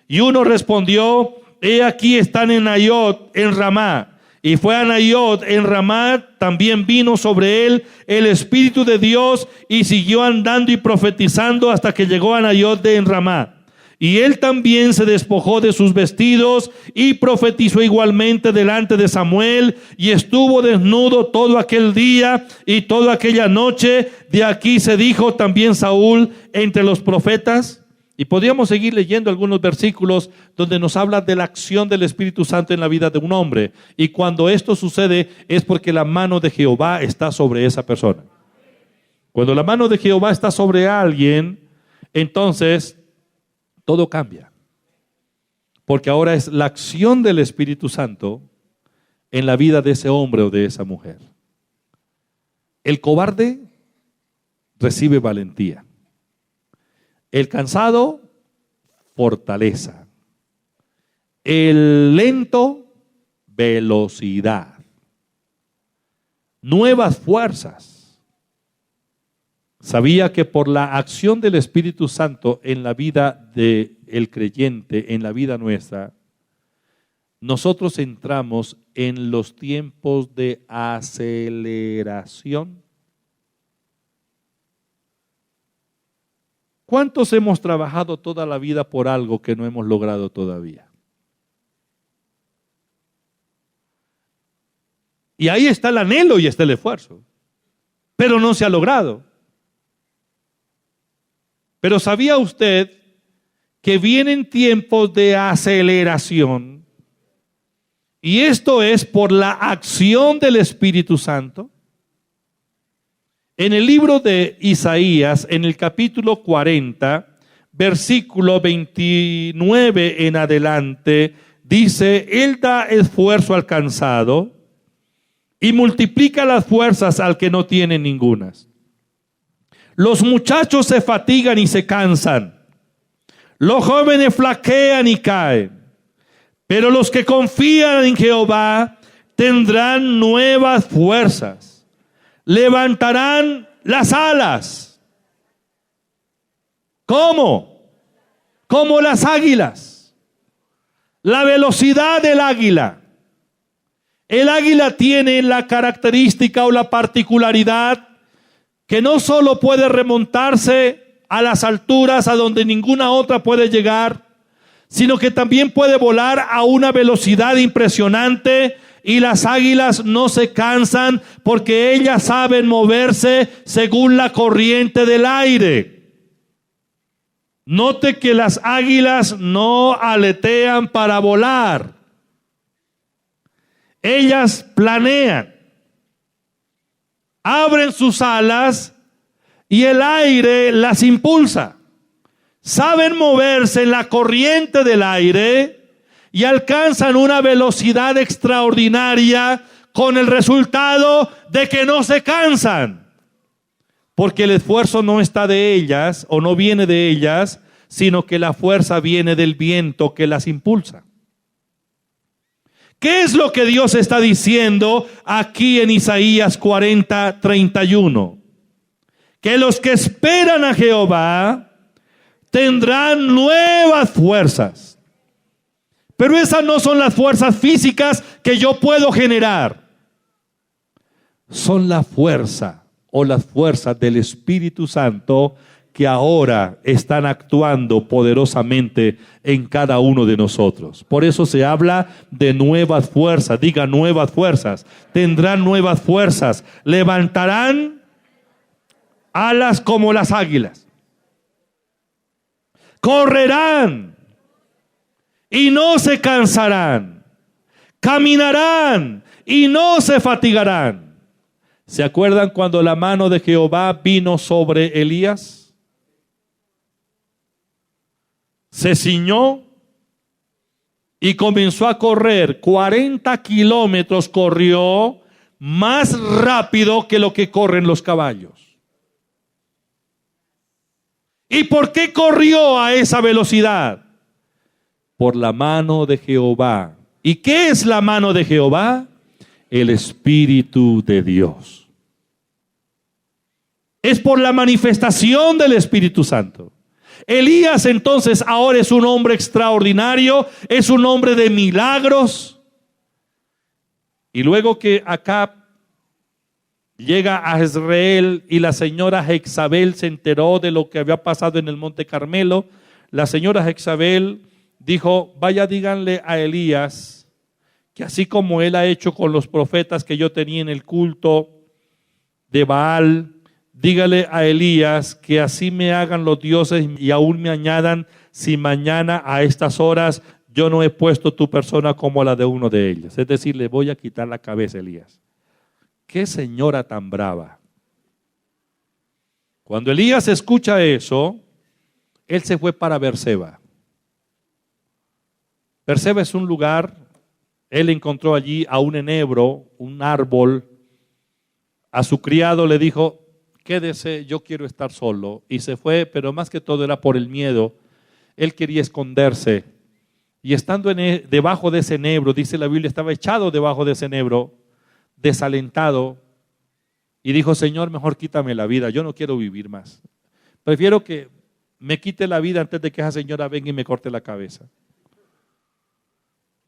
Y uno respondió: he aquí están en Naiot, en Ramá. Y fue a Naiot, en Ramá. También vino sobre él el Espíritu de Dios, y siguió andando y profetizando hasta que llegó a Naiot en Ramá. Y él también se despojó de sus vestidos y profetizó igualmente delante de Samuel, y estuvo desnudo todo aquel día y toda aquella noche. De aquí se dijo también Saúl entre los profetas. Y podríamos seguir leyendo algunos versículos donde nos habla de la acción del Espíritu Santo en la vida de un hombre. Y cuando esto sucede es porque la mano de Jehová está sobre esa persona. Cuando la mano de Jehová está sobre alguien, entonces todo cambia, porque ahora es la acción del Espíritu Santo en la vida de ese hombre o de esa mujer. El cobarde recibe valentía, el cansado, fortaleza, el lento, velocidad, nuevas fuerzas. Sabía que por la acción del Espíritu Santo en la vida del creyente, en la vida nuestra, nosotros entramos en los tiempos de aceleración. ¿Cuántos hemos trabajado toda la vida por algo que no hemos logrado todavía? Y ahí está el anhelo y está el esfuerzo, pero no se ha logrado. Pero ¿sabía usted que vienen tiempos de aceleración? Y esto es por la acción del Espíritu Santo. En el libro de Isaías, en el capítulo 40, versículo 29 en adelante, dice: Él da esfuerzo al cansado y multiplica las fuerzas al que no tiene ningunas. Los muchachos se fatigan y se cansan. Los jóvenes flaquean y caen. Pero los que confían en Jehová tendrán nuevas fuerzas. Levantarán las alas. ¿Cómo? Como las águilas. La velocidad del águila. El águila tiene la característica o la particularidad que no solo puede remontarse a las alturas a donde ninguna otra puede llegar, sino que también puede volar a una velocidad impresionante, y las águilas no se cansan porque ellas saben moverse según la corriente del aire. Note que las águilas no aletean para volar. Ellas planean. Abren sus alas y el aire las impulsa. Saben moverse en la corriente del aire y alcanzan una velocidad extraordinaria, con el resultado de que no se cansan. Porque el esfuerzo no está de ellas o no viene de ellas, sino que la fuerza viene del viento que las impulsa. ¿Qué es lo que Dios está diciendo aquí en Isaías 40, 31? Que los que esperan a Jehová tendrán nuevas fuerzas. Pero esas no son las fuerzas físicas que yo puedo generar. Son la fuerza o las fuerzas del Espíritu Santo que ahora están actuando poderosamente en cada uno de nosotros. Por eso se habla de nuevas fuerzas. Diga nuevas fuerzas. Tendrán nuevas fuerzas. Levantarán alas como las águilas. Correrán y no se cansarán. Caminarán y no se fatigarán. ¿Se acuerdan cuando la mano de Jehová vino sobre Elías? Se ciñó y comenzó a correr. 40 kilómetros corrió, más rápido que lo que corren los caballos. ¿Y por qué corrió a esa velocidad? Por la mano de Jehová. ¿Y qué es la mano de Jehová? El Espíritu de Dios. Es por la manifestación del Espíritu Santo. Elías entonces ahora es un hombre extraordinario, es un hombre de milagros. Y luego que Acab llega a Jezreel y la señora Jezabel se enteró de lo que había pasado en el Monte Carmelo, la señora Jezabel dijo: vaya, díganle a Elías que así como él ha hecho con los profetas que yo tenía en el culto de Baal, dígale a Elías que así me hagan los dioses y aún me añadan si mañana a estas horas yo no he puesto tu persona como la de uno de ellos. Es decir, le voy a quitar la cabeza a Elías. ¡Qué señora tan brava! Cuando Elías escucha eso, él se fue para Berseba. Berseba es un lugar, él encontró allí a un enebro, un árbol. A su criado le dijo: quédese, yo quiero estar solo. Y se fue, pero más que todo era por el miedo. Él quería esconderse. Y estando debajo de ese enebro, dice la Biblia, estaba echado debajo de ese enebro, desalentado. Y dijo: Señor, mejor quítame la vida, yo no quiero vivir más. Prefiero que me quite la vida antes de que esa señora venga y me corte la cabeza.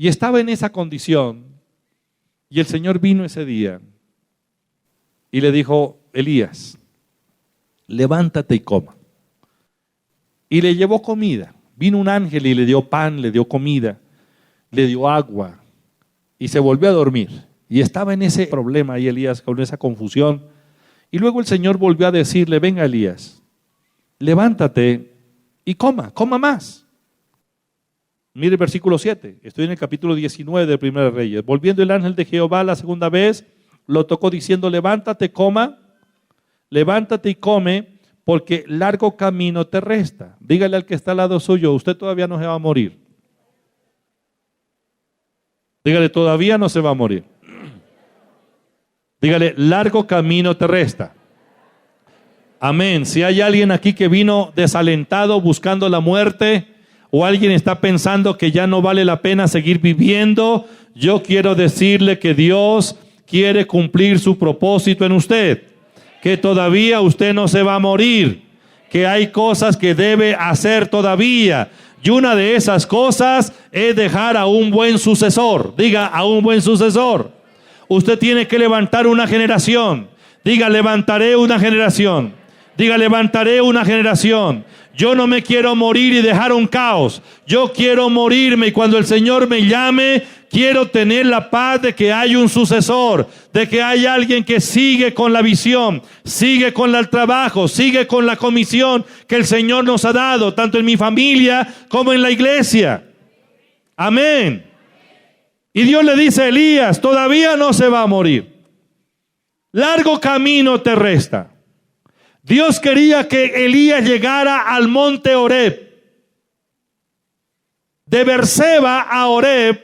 Y estaba en esa condición. Y el Señor vino ese día y le dijo: Elías, levántate y coma. Y le llevó comida. Vino un ángel y le dio pan, le dio comida, le dio agua y se volvió a dormir. Y estaba en ese problema ahí Elías, con esa confusión. Y luego el Señor volvió a decirle: venga Elías, levántate y coma más. Mire el versículo 7, estoy en el capítulo 19 de Primera de Reyes. Volviendo el ángel de Jehová la segunda vez, lo tocó diciendo: levántate y come, porque largo camino te resta. Dígale al que está al lado suyo: usted todavía no se va a morir. Dígale: todavía no se va a morir. Dígale: largo camino te resta. Amén. Si hay alguien aquí que vino desalentado buscando la muerte, o alguien está pensando que ya no vale la pena seguir viviendo, yo quiero decirle que Dios quiere cumplir su propósito en usted, que todavía usted no se va a morir, que hay cosas que debe hacer todavía, y una de esas cosas es dejar a un buen sucesor. Diga: a un buen sucesor. Usted tiene que levantar una generación. Diga: levantaré una generación. Diga: levantaré una generación. Yo no me quiero morir y dejar un caos. Yo quiero morirme y cuando el Señor me llame, quiero tener la paz de que hay un sucesor, de que hay alguien que sigue con la visión, sigue con el trabajo, sigue con la comisión que el Señor nos ha dado, tanto en mi familia como en la iglesia. Amén. Y Dios le dice a Elías: todavía no se va a morir. Largo camino te resta. Dios quería que Elías llegara al monte Horeb. De Berseba a Horeb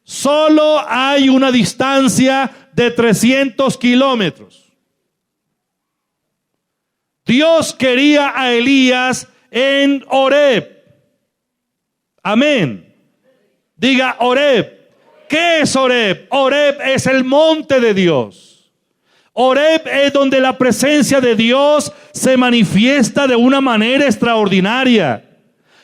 solo hay una distancia de 300 kilómetros. Dios quería a Elías en Horeb. Amén. Diga: Horeb. ¿Qué es Horeb? Horeb es el monte de Dios. Horeb es donde la presencia de Dios se manifiesta de una manera extraordinaria.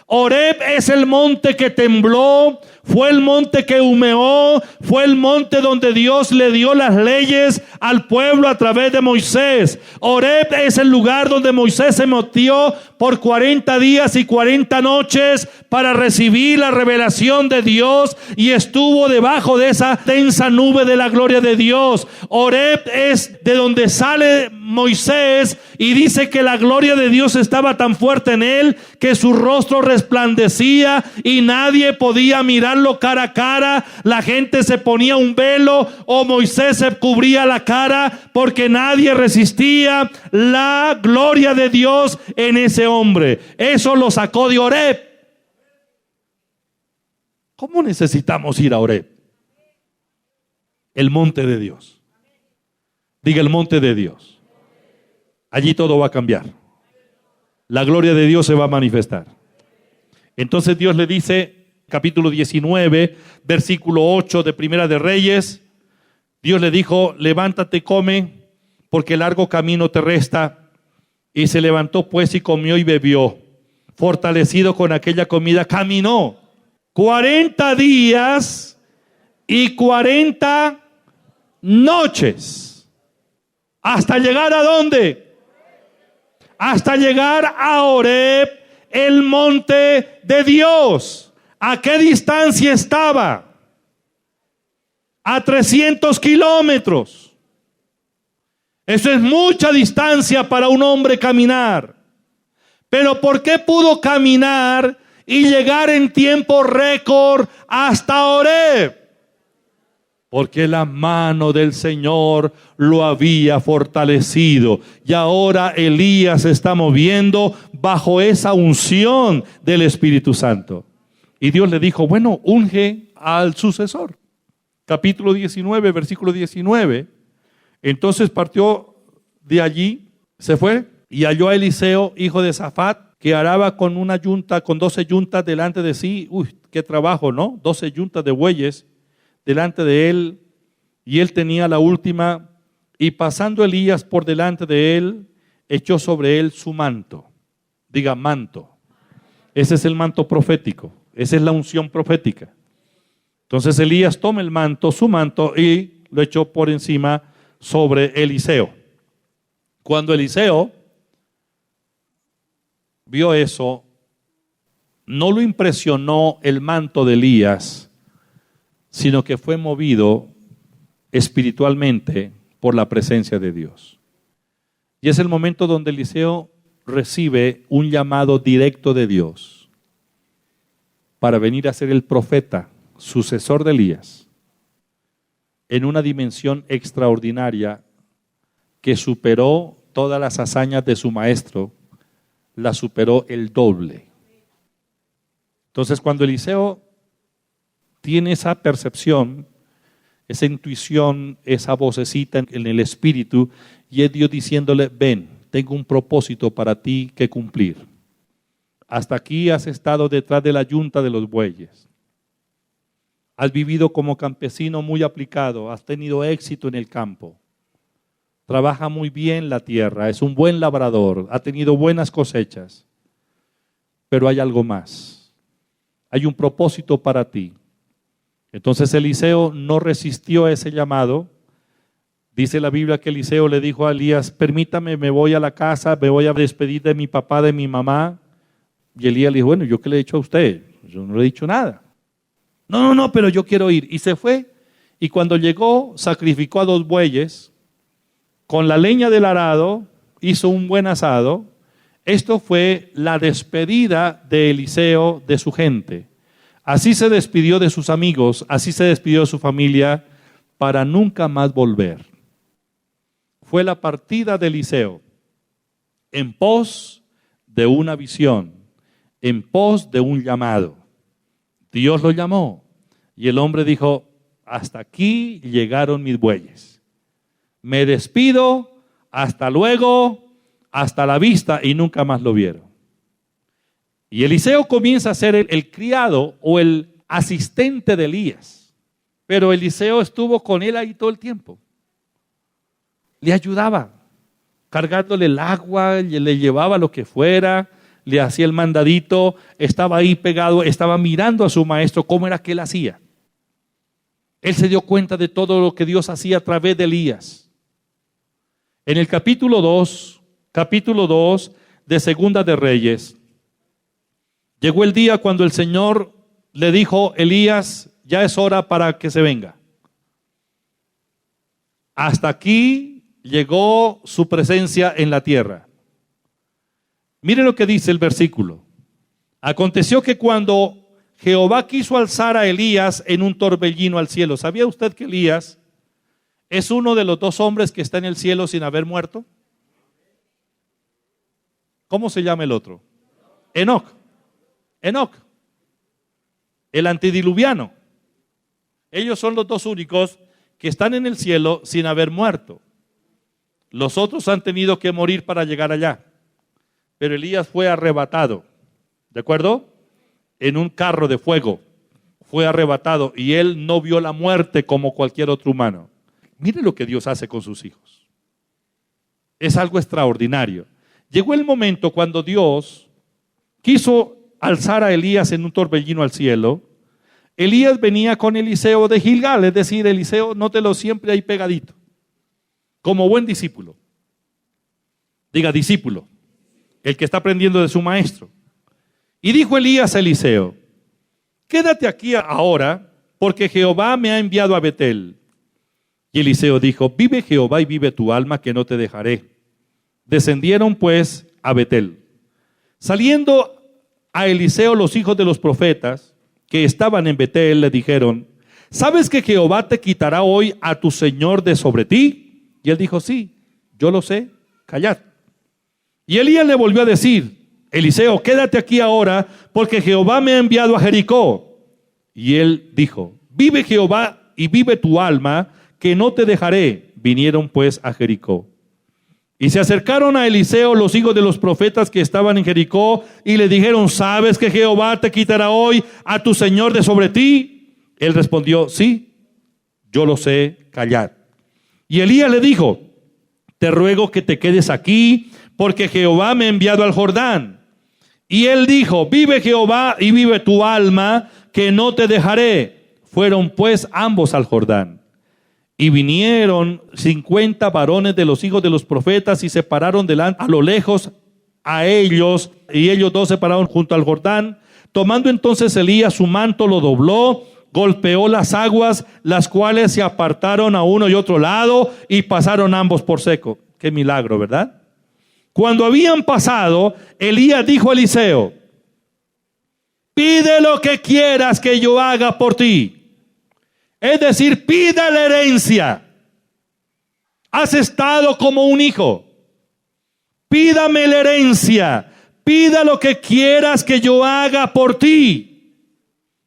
Horeb es el monte que tembló fue el monte que humeó, fue el monte donde Dios le dio las leyes al pueblo a través de Moisés. Horeb es el lugar donde Moisés se metió por 40 días y 40 noches para recibir la revelación de Dios, y estuvo debajo de esa densa nube de la gloria de Dios. Horeb es de donde sale Moisés, y dice que la gloria de Dios estaba tan fuerte en él que su rostro resplandecía y nadie podía mirarlo cara a cara. La gente se ponía un velo o Moisés se cubría la cara porque nadie resistía la gloria de Dios en ese hombre. Eso lo sacó de Horeb. ¿Cómo necesitamos ir a Horeb? El monte de Dios. Diga, el monte de Dios. Allí todo va a cambiar. La gloria de Dios se va a manifestar. Entonces Dios le dice, capítulo 19, versículo 8 de Primera de Reyes, Dios le dijo: levántate, come, porque largo camino te resta. Y se levantó pues y comió y bebió. Fortalecido con aquella comida, caminó 40 días y 40 noches. ¿Hasta llegar a dónde? Hasta llegar a Horeb, el monte de Dios. ¿A qué distancia estaba? A 300 kilómetros. Eso es mucha distancia para un hombre caminar. Pero ¿por qué pudo caminar y llegar en tiempo récord hasta Horeb? Porque la mano del Señor lo había fortalecido. Y ahora Elías se está moviendo bajo esa unción del Espíritu Santo. Y Dios le dijo: bueno, unge al sucesor. Capítulo 19, versículo 19. Entonces partió de allí, se fue y halló a Eliseo, hijo de Safat, que araba con una yunta, con 12 yuntas delante de sí. Uy, qué trabajo, ¿no? 12 yuntas de bueyes delante de él, y él tenía la última. Y pasando Elías por delante de él, echó sobre él su manto. Diga, manto. Ese es el manto profético, esa es la unción profética. Entonces Elías toma el manto, su manto, y lo echó por encima sobre Eliseo. Cuando Eliseo vio eso, no lo impresionó el manto de Elías, sino que fue movido espiritualmente por la presencia de Dios. Y es el momento donde Eliseo recibe un llamado directo de Dios para venir a ser el profeta, sucesor de Elías, en una dimensión extraordinaria que superó todas las hazañas de su maestro, la superó el doble. Entonces, cuando Eliseo tiene esa percepción, esa intuición, esa vocecita en el espíritu, y es Dios diciéndole: ven, tengo un propósito para ti que cumplir. Hasta aquí has estado detrás de la yunta de los bueyes. Has vivido como campesino muy aplicado, has tenido éxito en el campo. Trabaja muy bien la tierra, es un buen labrador, ha tenido buenas cosechas. Pero hay algo más. Hay un propósito para ti. Entonces Eliseo no resistió a ese llamado. Dice la Biblia que Eliseo le dijo a Elías: permítame, me voy a la casa, me voy a despedir de mi papá, de mi mamá. Y Elías le dijo: bueno, ¿yo qué le he dicho a usted? Yo no le he dicho nada. No, pero yo quiero ir. Y se fue. Y cuando llegó, sacrificó a 2 bueyes. Con la leña del arado, hizo un buen asado. Esto fue la despedida de Eliseo de su gente. Así se despidió de sus amigos, así se despidió de su familia, para nunca más volver. Fue la partida de Eliseo en pos de una visión, en pos de un llamado. Dios lo llamó y el hombre dijo: hasta aquí llegaron mis bueyes. Me despido, hasta luego, hasta la vista, y nunca más lo vieron. Y Eliseo comienza a ser el criado o el asistente de Elías. Pero Eliseo estuvo con él ahí todo el tiempo. Le ayudaba, cargándole el agua, le llevaba lo que fuera, le hacía el mandadito, estaba ahí pegado, estaba mirando a su maestro cómo era que él hacía. Él se dio cuenta de todo lo que Dios hacía a través de Elías. En el capítulo 2 de Segunda de Reyes, llegó el día cuando el Señor le dijo: Elías, ya es hora para que se venga. Hasta aquí llegó su presencia en la tierra. Mire lo que dice el versículo. Aconteció que cuando Jehová quiso alzar a Elías en un torbellino al cielo. ¿Sabía usted que Elías es uno de los 2 hombres que está en el cielo sin haber muerto? ¿Cómo se llama el otro? Enoc. El antediluviano. Ellos son los 2 únicos que están en el cielo sin haber muerto. Los otros han tenido que morir para llegar allá. Pero Elías fue arrebatado, ¿de acuerdo? En un carro de fuego. Fue arrebatado y él no vio la muerte como cualquier otro humano. Mire lo que Dios hace con sus hijos. Es algo extraordinario. Llegó el momento cuando Dios quiso alzar a Elías en un torbellino al cielo. Elías venía con Eliseo de Gilgal, es decir, Eliseo, nótelo siempre ahí pegadito, como buen discípulo. Diga discípulo, el que está aprendiendo de su maestro. Y dijo Elías a Eliseo: quédate aquí ahora, porque Jehová me ha enviado a Betel. Y Eliseo dijo: vive Jehová y vive tu alma, que no te dejaré. Descendieron pues a Betel. Saliendo a Eliseo los hijos de los profetas que estaban en Betel, le dijeron: ¿sabes que Jehová te quitará hoy a tu señor de sobre ti? Y él dijo: sí, yo lo sé, callad. Y Elías le volvió a decir: Eliseo, quédate aquí ahora, porque Jehová me ha enviado a Jericó. Y él dijo: vive Jehová y vive tu alma, que no te dejaré. Vinieron pues a Jericó. Y se acercaron a Eliseo los hijos de los profetas que estaban en Jericó y le dijeron: ¿sabes que Jehová te quitará hoy a tu señor de sobre ti? Él respondió: sí, yo lo sé, callad. Y Elías le dijo: te ruego que te quedes aquí, porque Jehová me ha enviado al Jordán. Y él dijo: vive Jehová y vive tu alma, que no te dejaré. Fueron pues ambos al Jordán. Y vinieron 50 varones de los hijos de los profetas y se pararon delante a lo lejos a ellos, y ellos 2 se pararon junto al Jordán. Tomando entonces Elías su manto, lo dobló, golpeó las aguas, las cuales se apartaron a uno y otro lado, y pasaron ambos por seco. Qué milagro, ¿verdad? Cuando habían pasado, Elías dijo a Eliseo: pide lo que quieras que yo haga por ti. Es decir, pida la herencia. Has estado como un hijo. Pídame la herencia. Pida lo que quieras que yo haga por ti.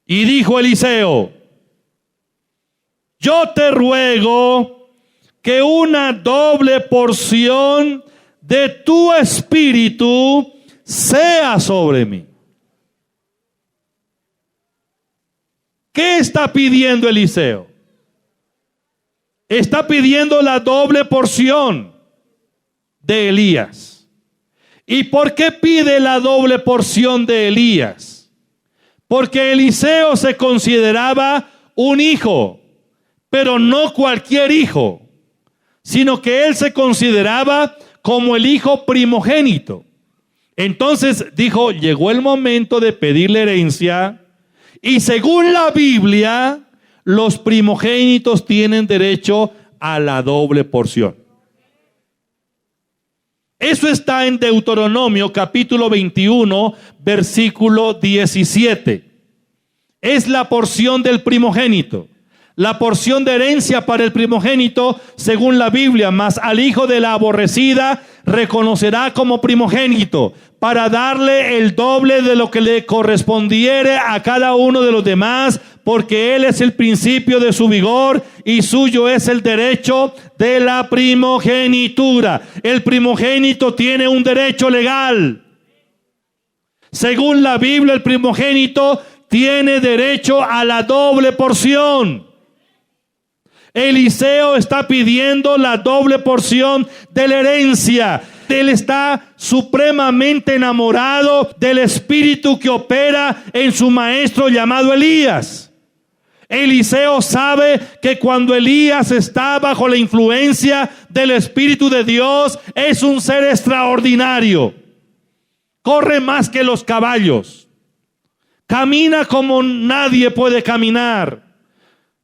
Y dijo Eliseo: yo te ruego que una doble porción de tu espíritu sea sobre mí. ¿Qué está pidiendo Eliseo? Está pidiendo la doble porción de Elías. ¿Y por qué pide la doble porción de Elías? Porque Eliseo se consideraba un hijo, pero no cualquier hijo, sino que él se consideraba como el hijo primogénito. Entonces dijo: llegó el momento de pedirle herencia. Y según la Biblia, los primogénitos tienen derecho a la doble porción. Eso está en Deuteronomio capítulo 21, versículo 17. Es la porción del primogénito. La porción de herencia para el primogénito, según la Biblia, mas al hijo de la aborrecida reconocerá como primogénito, para darle el doble de lo que le correspondiere a cada uno de los demás, porque él es el principio de su vigor y suyo es el derecho de la primogenitura. El primogénito tiene un derecho legal. Según la Biblia, el primogénito tiene derecho a la doble porción. Eliseo está pidiendo la doble porción de la herencia. Él está supremamente enamorado del espíritu que opera en su maestro llamado Elías. Eliseo sabe que cuando Elías está bajo la influencia del Espíritu de Dios, es un ser extraordinario. Corre más que los caballos. Camina como nadie puede caminar.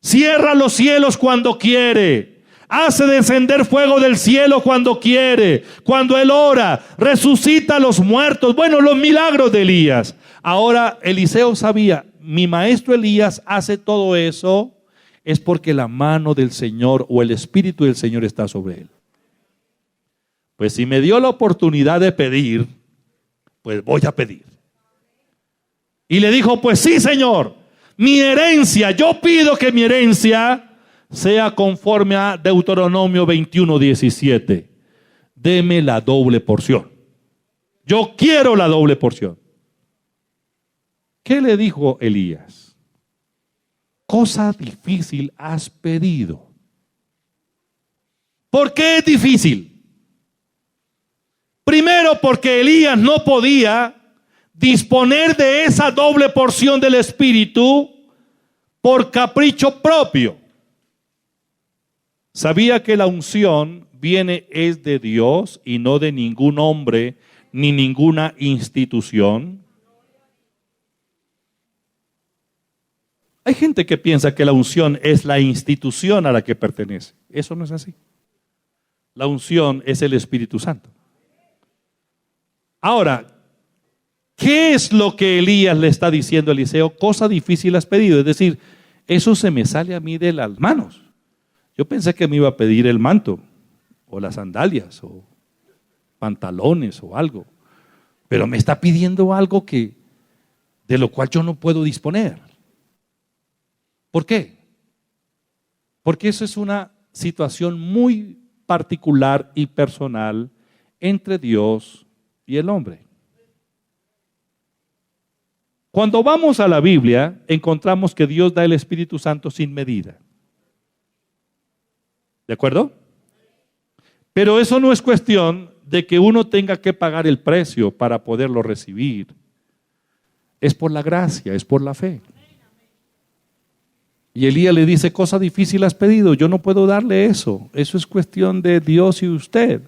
Cierra los cielos cuando quiere. Hace descender fuego del cielo cuando quiere. Cuando él ora, resucita a los muertos. Bueno, los milagros de Elías. Ahora Eliseo sabía, mi maestro Elías hace todo eso, es porque la mano del Señor o el Espíritu del Señor está sobre él. Pues si me dio la oportunidad de pedir, pues voy a pedir. Y le dijo, pues sí, Señor, mi herencia, yo pido que mi herencia sea conforme a Deuteronomio 21:17. Deme la doble porción. Yo quiero la doble porción. ¿Qué le dijo Elías? Cosa difícil has pedido. ¿Por qué es difícil? Primero, porque Elías no podía disponer de esa doble porción del Espíritu por capricho propio. Sabía que la unción viene es de Dios y no de ningún hombre ni ninguna institución. Hay gente que piensa que la unción es la institución a la que pertenece. Eso no es así. La unción es el Espíritu Santo. Ahora, ¿qué es lo que Elías le está diciendo a Eliseo? Cosa difícil has pedido. Es decir, eso se me sale a mí de las manos. Yo pensé que me iba a pedir el manto, o las sandalias, o pantalones, o algo. Pero me está pidiendo algo de lo cual yo no puedo disponer. ¿Por qué? Porque eso es una situación muy particular y personal entre Dios y el hombre. Cuando vamos a la Biblia, encontramos que Dios da el Espíritu Santo sin medida. ¿De acuerdo? Pero eso no es cuestión de que uno tenga que pagar el precio para poderlo recibir. Es por la gracia, es por la fe. Y Elías le dice, cosa difícil has pedido, yo no puedo darle eso. Eso es cuestión de Dios y usted.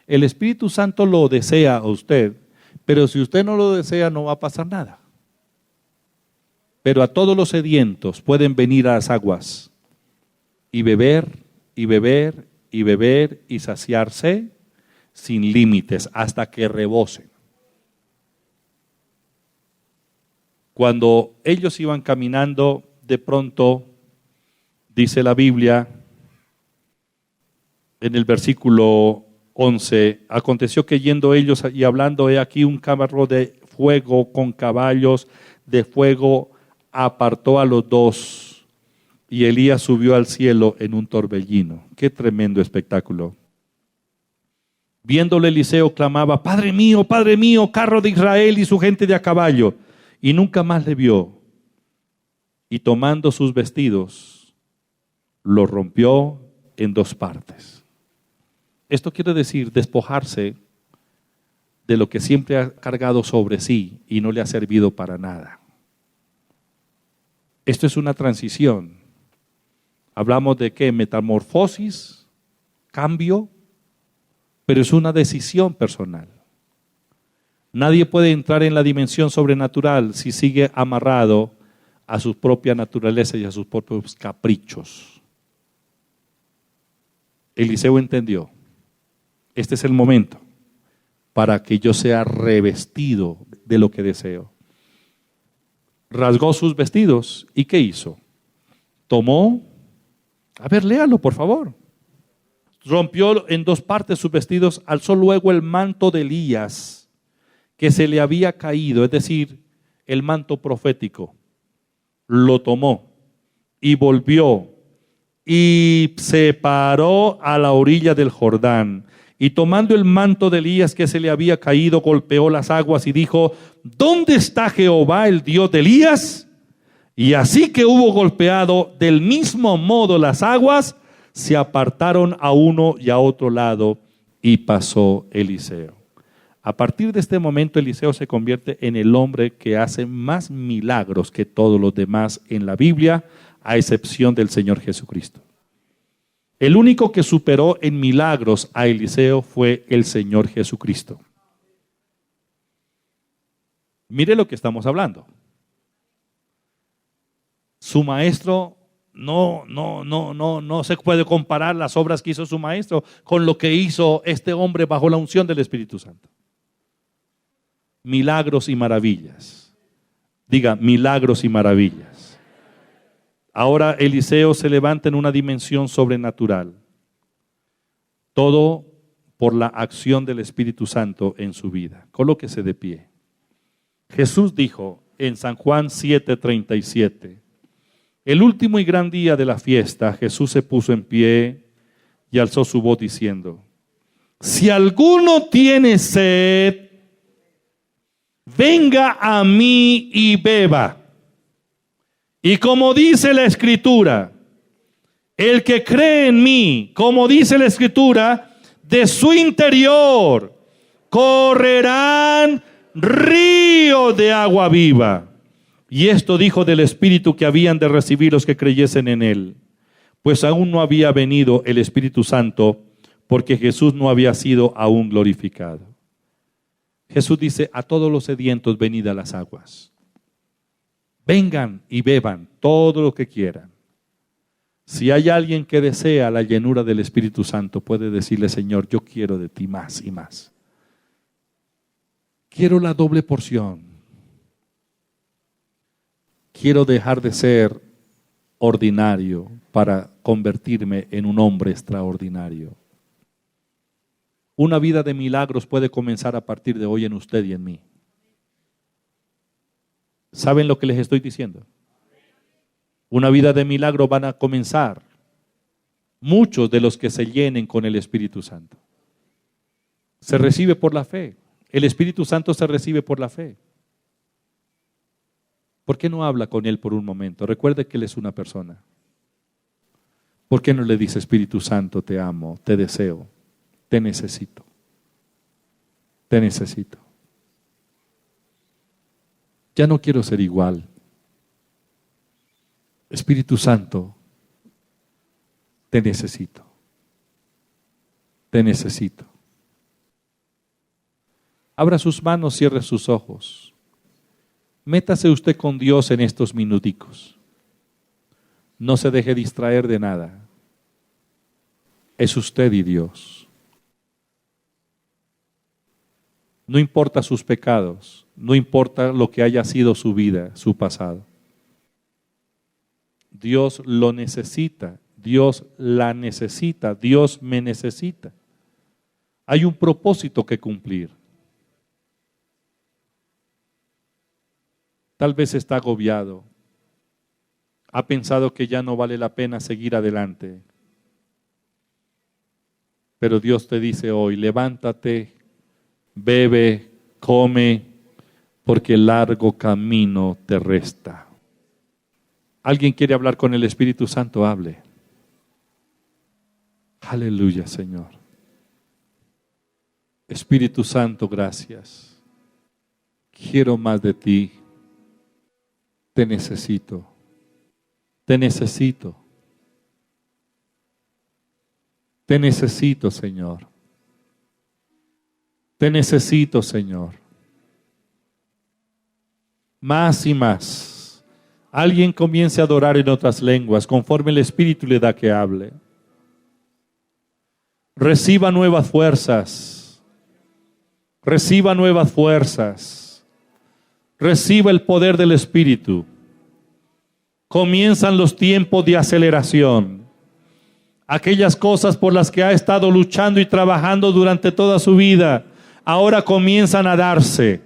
El Espíritu Santo lo desea a usted, pero si usted no lo desea no va a pasar nada. Pero a todos los sedientos pueden venir a las aguas y beber, y beber, y beber, y saciarse sin límites hasta que rebosen. Cuando ellos iban caminando, de pronto, dice la Biblia, en el versículo 11, aconteció que yendo ellos y hablando, he aquí un carro de fuego con caballos de fuego apartó a los dos, y Elías subió al cielo en un torbellino. Qué tremendo espectáculo. Viéndole Eliseo clamaba, Padre mío, carro de Israel y su gente de a caballo, y nunca más le vio. Y tomando sus vestidos, los rompió en dos partes. Esto quiere decir despojarse de lo que siempre ha cargado sobre sí y no le ha servido para nada. Esto es una transición. Hablamos de ¿qué? Metamorfosis, cambio, pero es una decisión personal. Nadie puede entrar en la dimensión sobrenatural si sigue amarrado a su propia naturaleza y a sus propios caprichos. Eliseo entendió, este es el momento para que yo sea revestido de lo que deseo. Rasgó sus vestidos y ¿qué hizo? Tomó, léalo por favor. Rompió en dos partes sus vestidos, alzó luego el manto de Elías que se le había caído, es decir, el manto profético. Lo tomó y volvió y se paró a la orilla del Jordán y tomando el manto de Elías que se le había caído, golpeó las aguas y dijo, ¿dónde está Jehová el Dios de Elías? Y así que hubo golpeado del mismo modo las aguas, se apartaron a uno y a otro lado y pasó Eliseo. A partir de este momento, Eliseo se convierte en el hombre que hace más milagros que todos los demás en la Biblia, a excepción del Señor Jesucristo. El único que superó en milagros a Eliseo fue el Señor Jesucristo. Mire lo que estamos hablando. Su maestro no se puede comparar las obras que hizo su maestro con lo que hizo este hombre bajo la unción del Espíritu Santo. Milagros y maravillas. Diga, milagros y maravillas. Ahora Eliseo se levanta en una dimensión sobrenatural. Todo por la acción del Espíritu Santo en su vida. Colóquese de pie. Jesús dijo en San Juan 7:37, el último y gran día de la fiesta, Jesús se puso en pie y alzó su voz diciendo, si alguno tiene sed, venga a mí y beba. Y como dice la Escritura, el que cree en mí, como dice la Escritura, de su interior correrán ríos de agua viva. Y esto dijo del Espíritu que habían de recibir los que creyesen en él, pues aún no había venido el Espíritu Santo, porque Jesús no había sido aún glorificado. Jesús dice, a todos los sedientos, venid a las aguas. Vengan y beban todo lo que quieran. Si hay alguien que desea la llenura del Espíritu Santo, puede decirle, Señor, yo quiero de ti más y más. Quiero la doble porción. Quiero dejar de ser ordinario para convertirme en un hombre extraordinario. Una vida de milagros puede comenzar a partir de hoy en usted y en mí. ¿Saben lo que les estoy diciendo? Una vida de milagros van a comenzar muchos de los que se llenen con el Espíritu Santo. Se recibe por la fe. El Espíritu Santo se recibe por la fe. ¿Por qué no habla con Él por un momento? Recuerde que Él es una persona. ¿Por qué no le dice, Espíritu Santo, te amo, te deseo, te necesito? Te necesito. Ya no quiero ser igual. Espíritu Santo, te necesito. Te necesito. Abra sus manos, cierre sus ojos. Métase usted con Dios en estos minuticos. No se deje distraer de nada. Es usted y Dios. No importa sus pecados, no importa lo que haya sido su vida, su pasado. Dios lo necesita, Dios la necesita, Dios me necesita. Hay un propósito que cumplir. Tal vez está agobiado. Ha pensado que ya no vale la pena seguir adelante. Pero Dios te dice hoy, levántate, bebe, come, porque el largo camino te resta. ¿Alguien quiere hablar con el Espíritu Santo? Hable. Aleluya, Señor. Espíritu Santo, gracias. Quiero más de ti. Te necesito. Te necesito. Te necesito, Señor. Te necesito, Señor. Más y más. Alguien comience a adorar en otras lenguas, conforme el Espíritu le da que hable. Reciba nuevas fuerzas. Reciba nuevas fuerzas. Reciba el poder del Espíritu. Comienzan los tiempos de aceleración. Aquellas cosas por las que ha estado luchando y trabajando durante toda su vida, ahora comienzan a darse.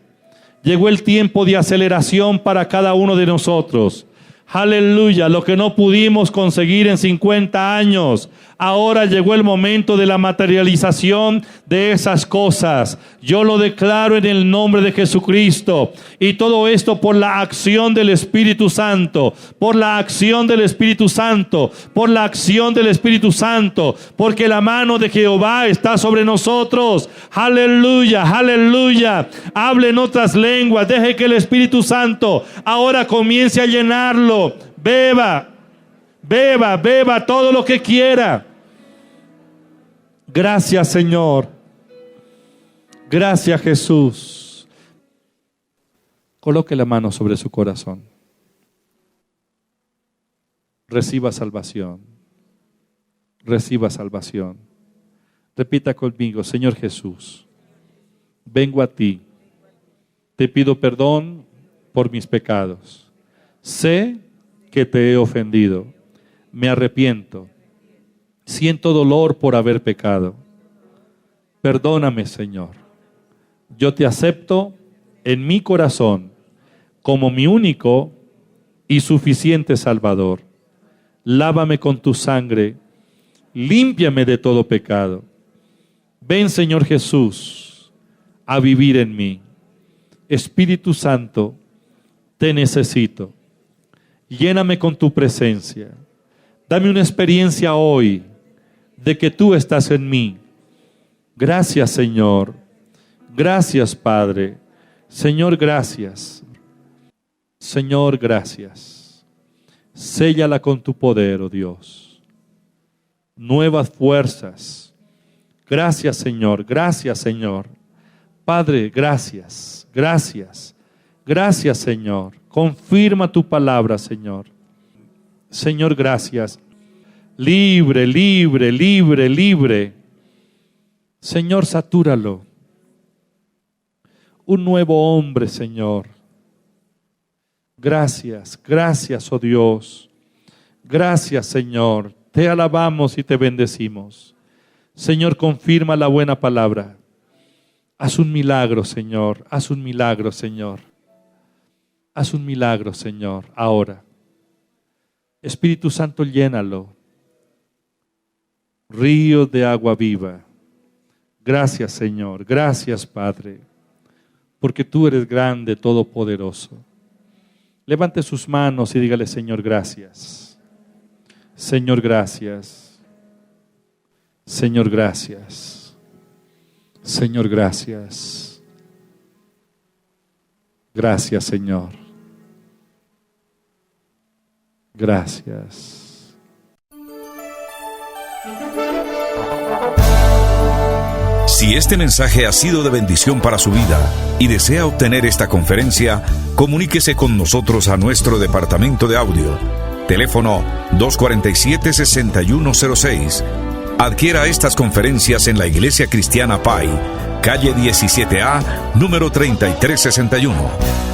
Llegó el tiempo de aceleración para cada uno de nosotros. Aleluya, lo que no pudimos conseguir en 50 años, Ahora llegó el momento de la materialización de esas cosas. Yo lo declaro en el nombre de Jesucristo. Y todo esto por la acción del Espíritu Santo. Por la acción del Espíritu Santo. Por la acción del Espíritu Santo. Porque la mano de Jehová está sobre nosotros. Aleluya, aleluya. Hable en otras lenguas. Deje que el Espíritu Santo ahora comience a llenarlo. Beba. Beba, beba todo lo que quiera. Gracias, Señor. Gracias, Jesús. Coloque la mano sobre su corazón. Reciba salvación. Reciba salvación. Repita conmigo: Señor Jesús, vengo a ti. Te pido perdón por mis pecados. Sé que te he ofendido. Me arrepiento. Siento dolor por haber pecado. Perdóname, Señor. Yo te acepto en mi corazón como mi único y suficiente Salvador. Lávame con tu sangre. Límpiame de todo pecado. Ven, Señor Jesús, a vivir en mí. Espíritu Santo, te necesito. Lléname con tu presencia. Dame una experiencia hoy de que tú estás en mí. Gracias, Señor. Gracias, Padre. Señor, gracias. Señor, gracias. Séllala con tu poder, oh Dios. Nuevas fuerzas. Gracias, Señor. Gracias, Señor. Padre, gracias. Gracias. Gracias, Señor. Confirma tu palabra, Señor. Señor, gracias. Libre, libre, libre, libre. Señor, satúralo. Un nuevo hombre, Señor. Gracias, gracias, oh Dios. Gracias, Señor. Te alabamos y te bendecimos. Señor, confirma la buena palabra. Haz un milagro, Señor. Haz un milagro, Señor. Haz un milagro, Señor, ahora. Espíritu Santo, llénalo. Río de agua viva. Gracias, Señor. Gracias, Padre. Porque tú eres grande, todopoderoso. Levante sus manos y dígale: Señor, gracias. Señor, gracias. Señor, gracias. Señor, gracias. Gracias, Señor. Gracias. Si este mensaje ha sido de bendición para su vida y desea obtener esta conferencia, comuníquese con nosotros a nuestro departamento de audio. Teléfono 247-6106. Adquiera estas conferencias en la Iglesia Cristiana Pai, calle 17A, número 3361.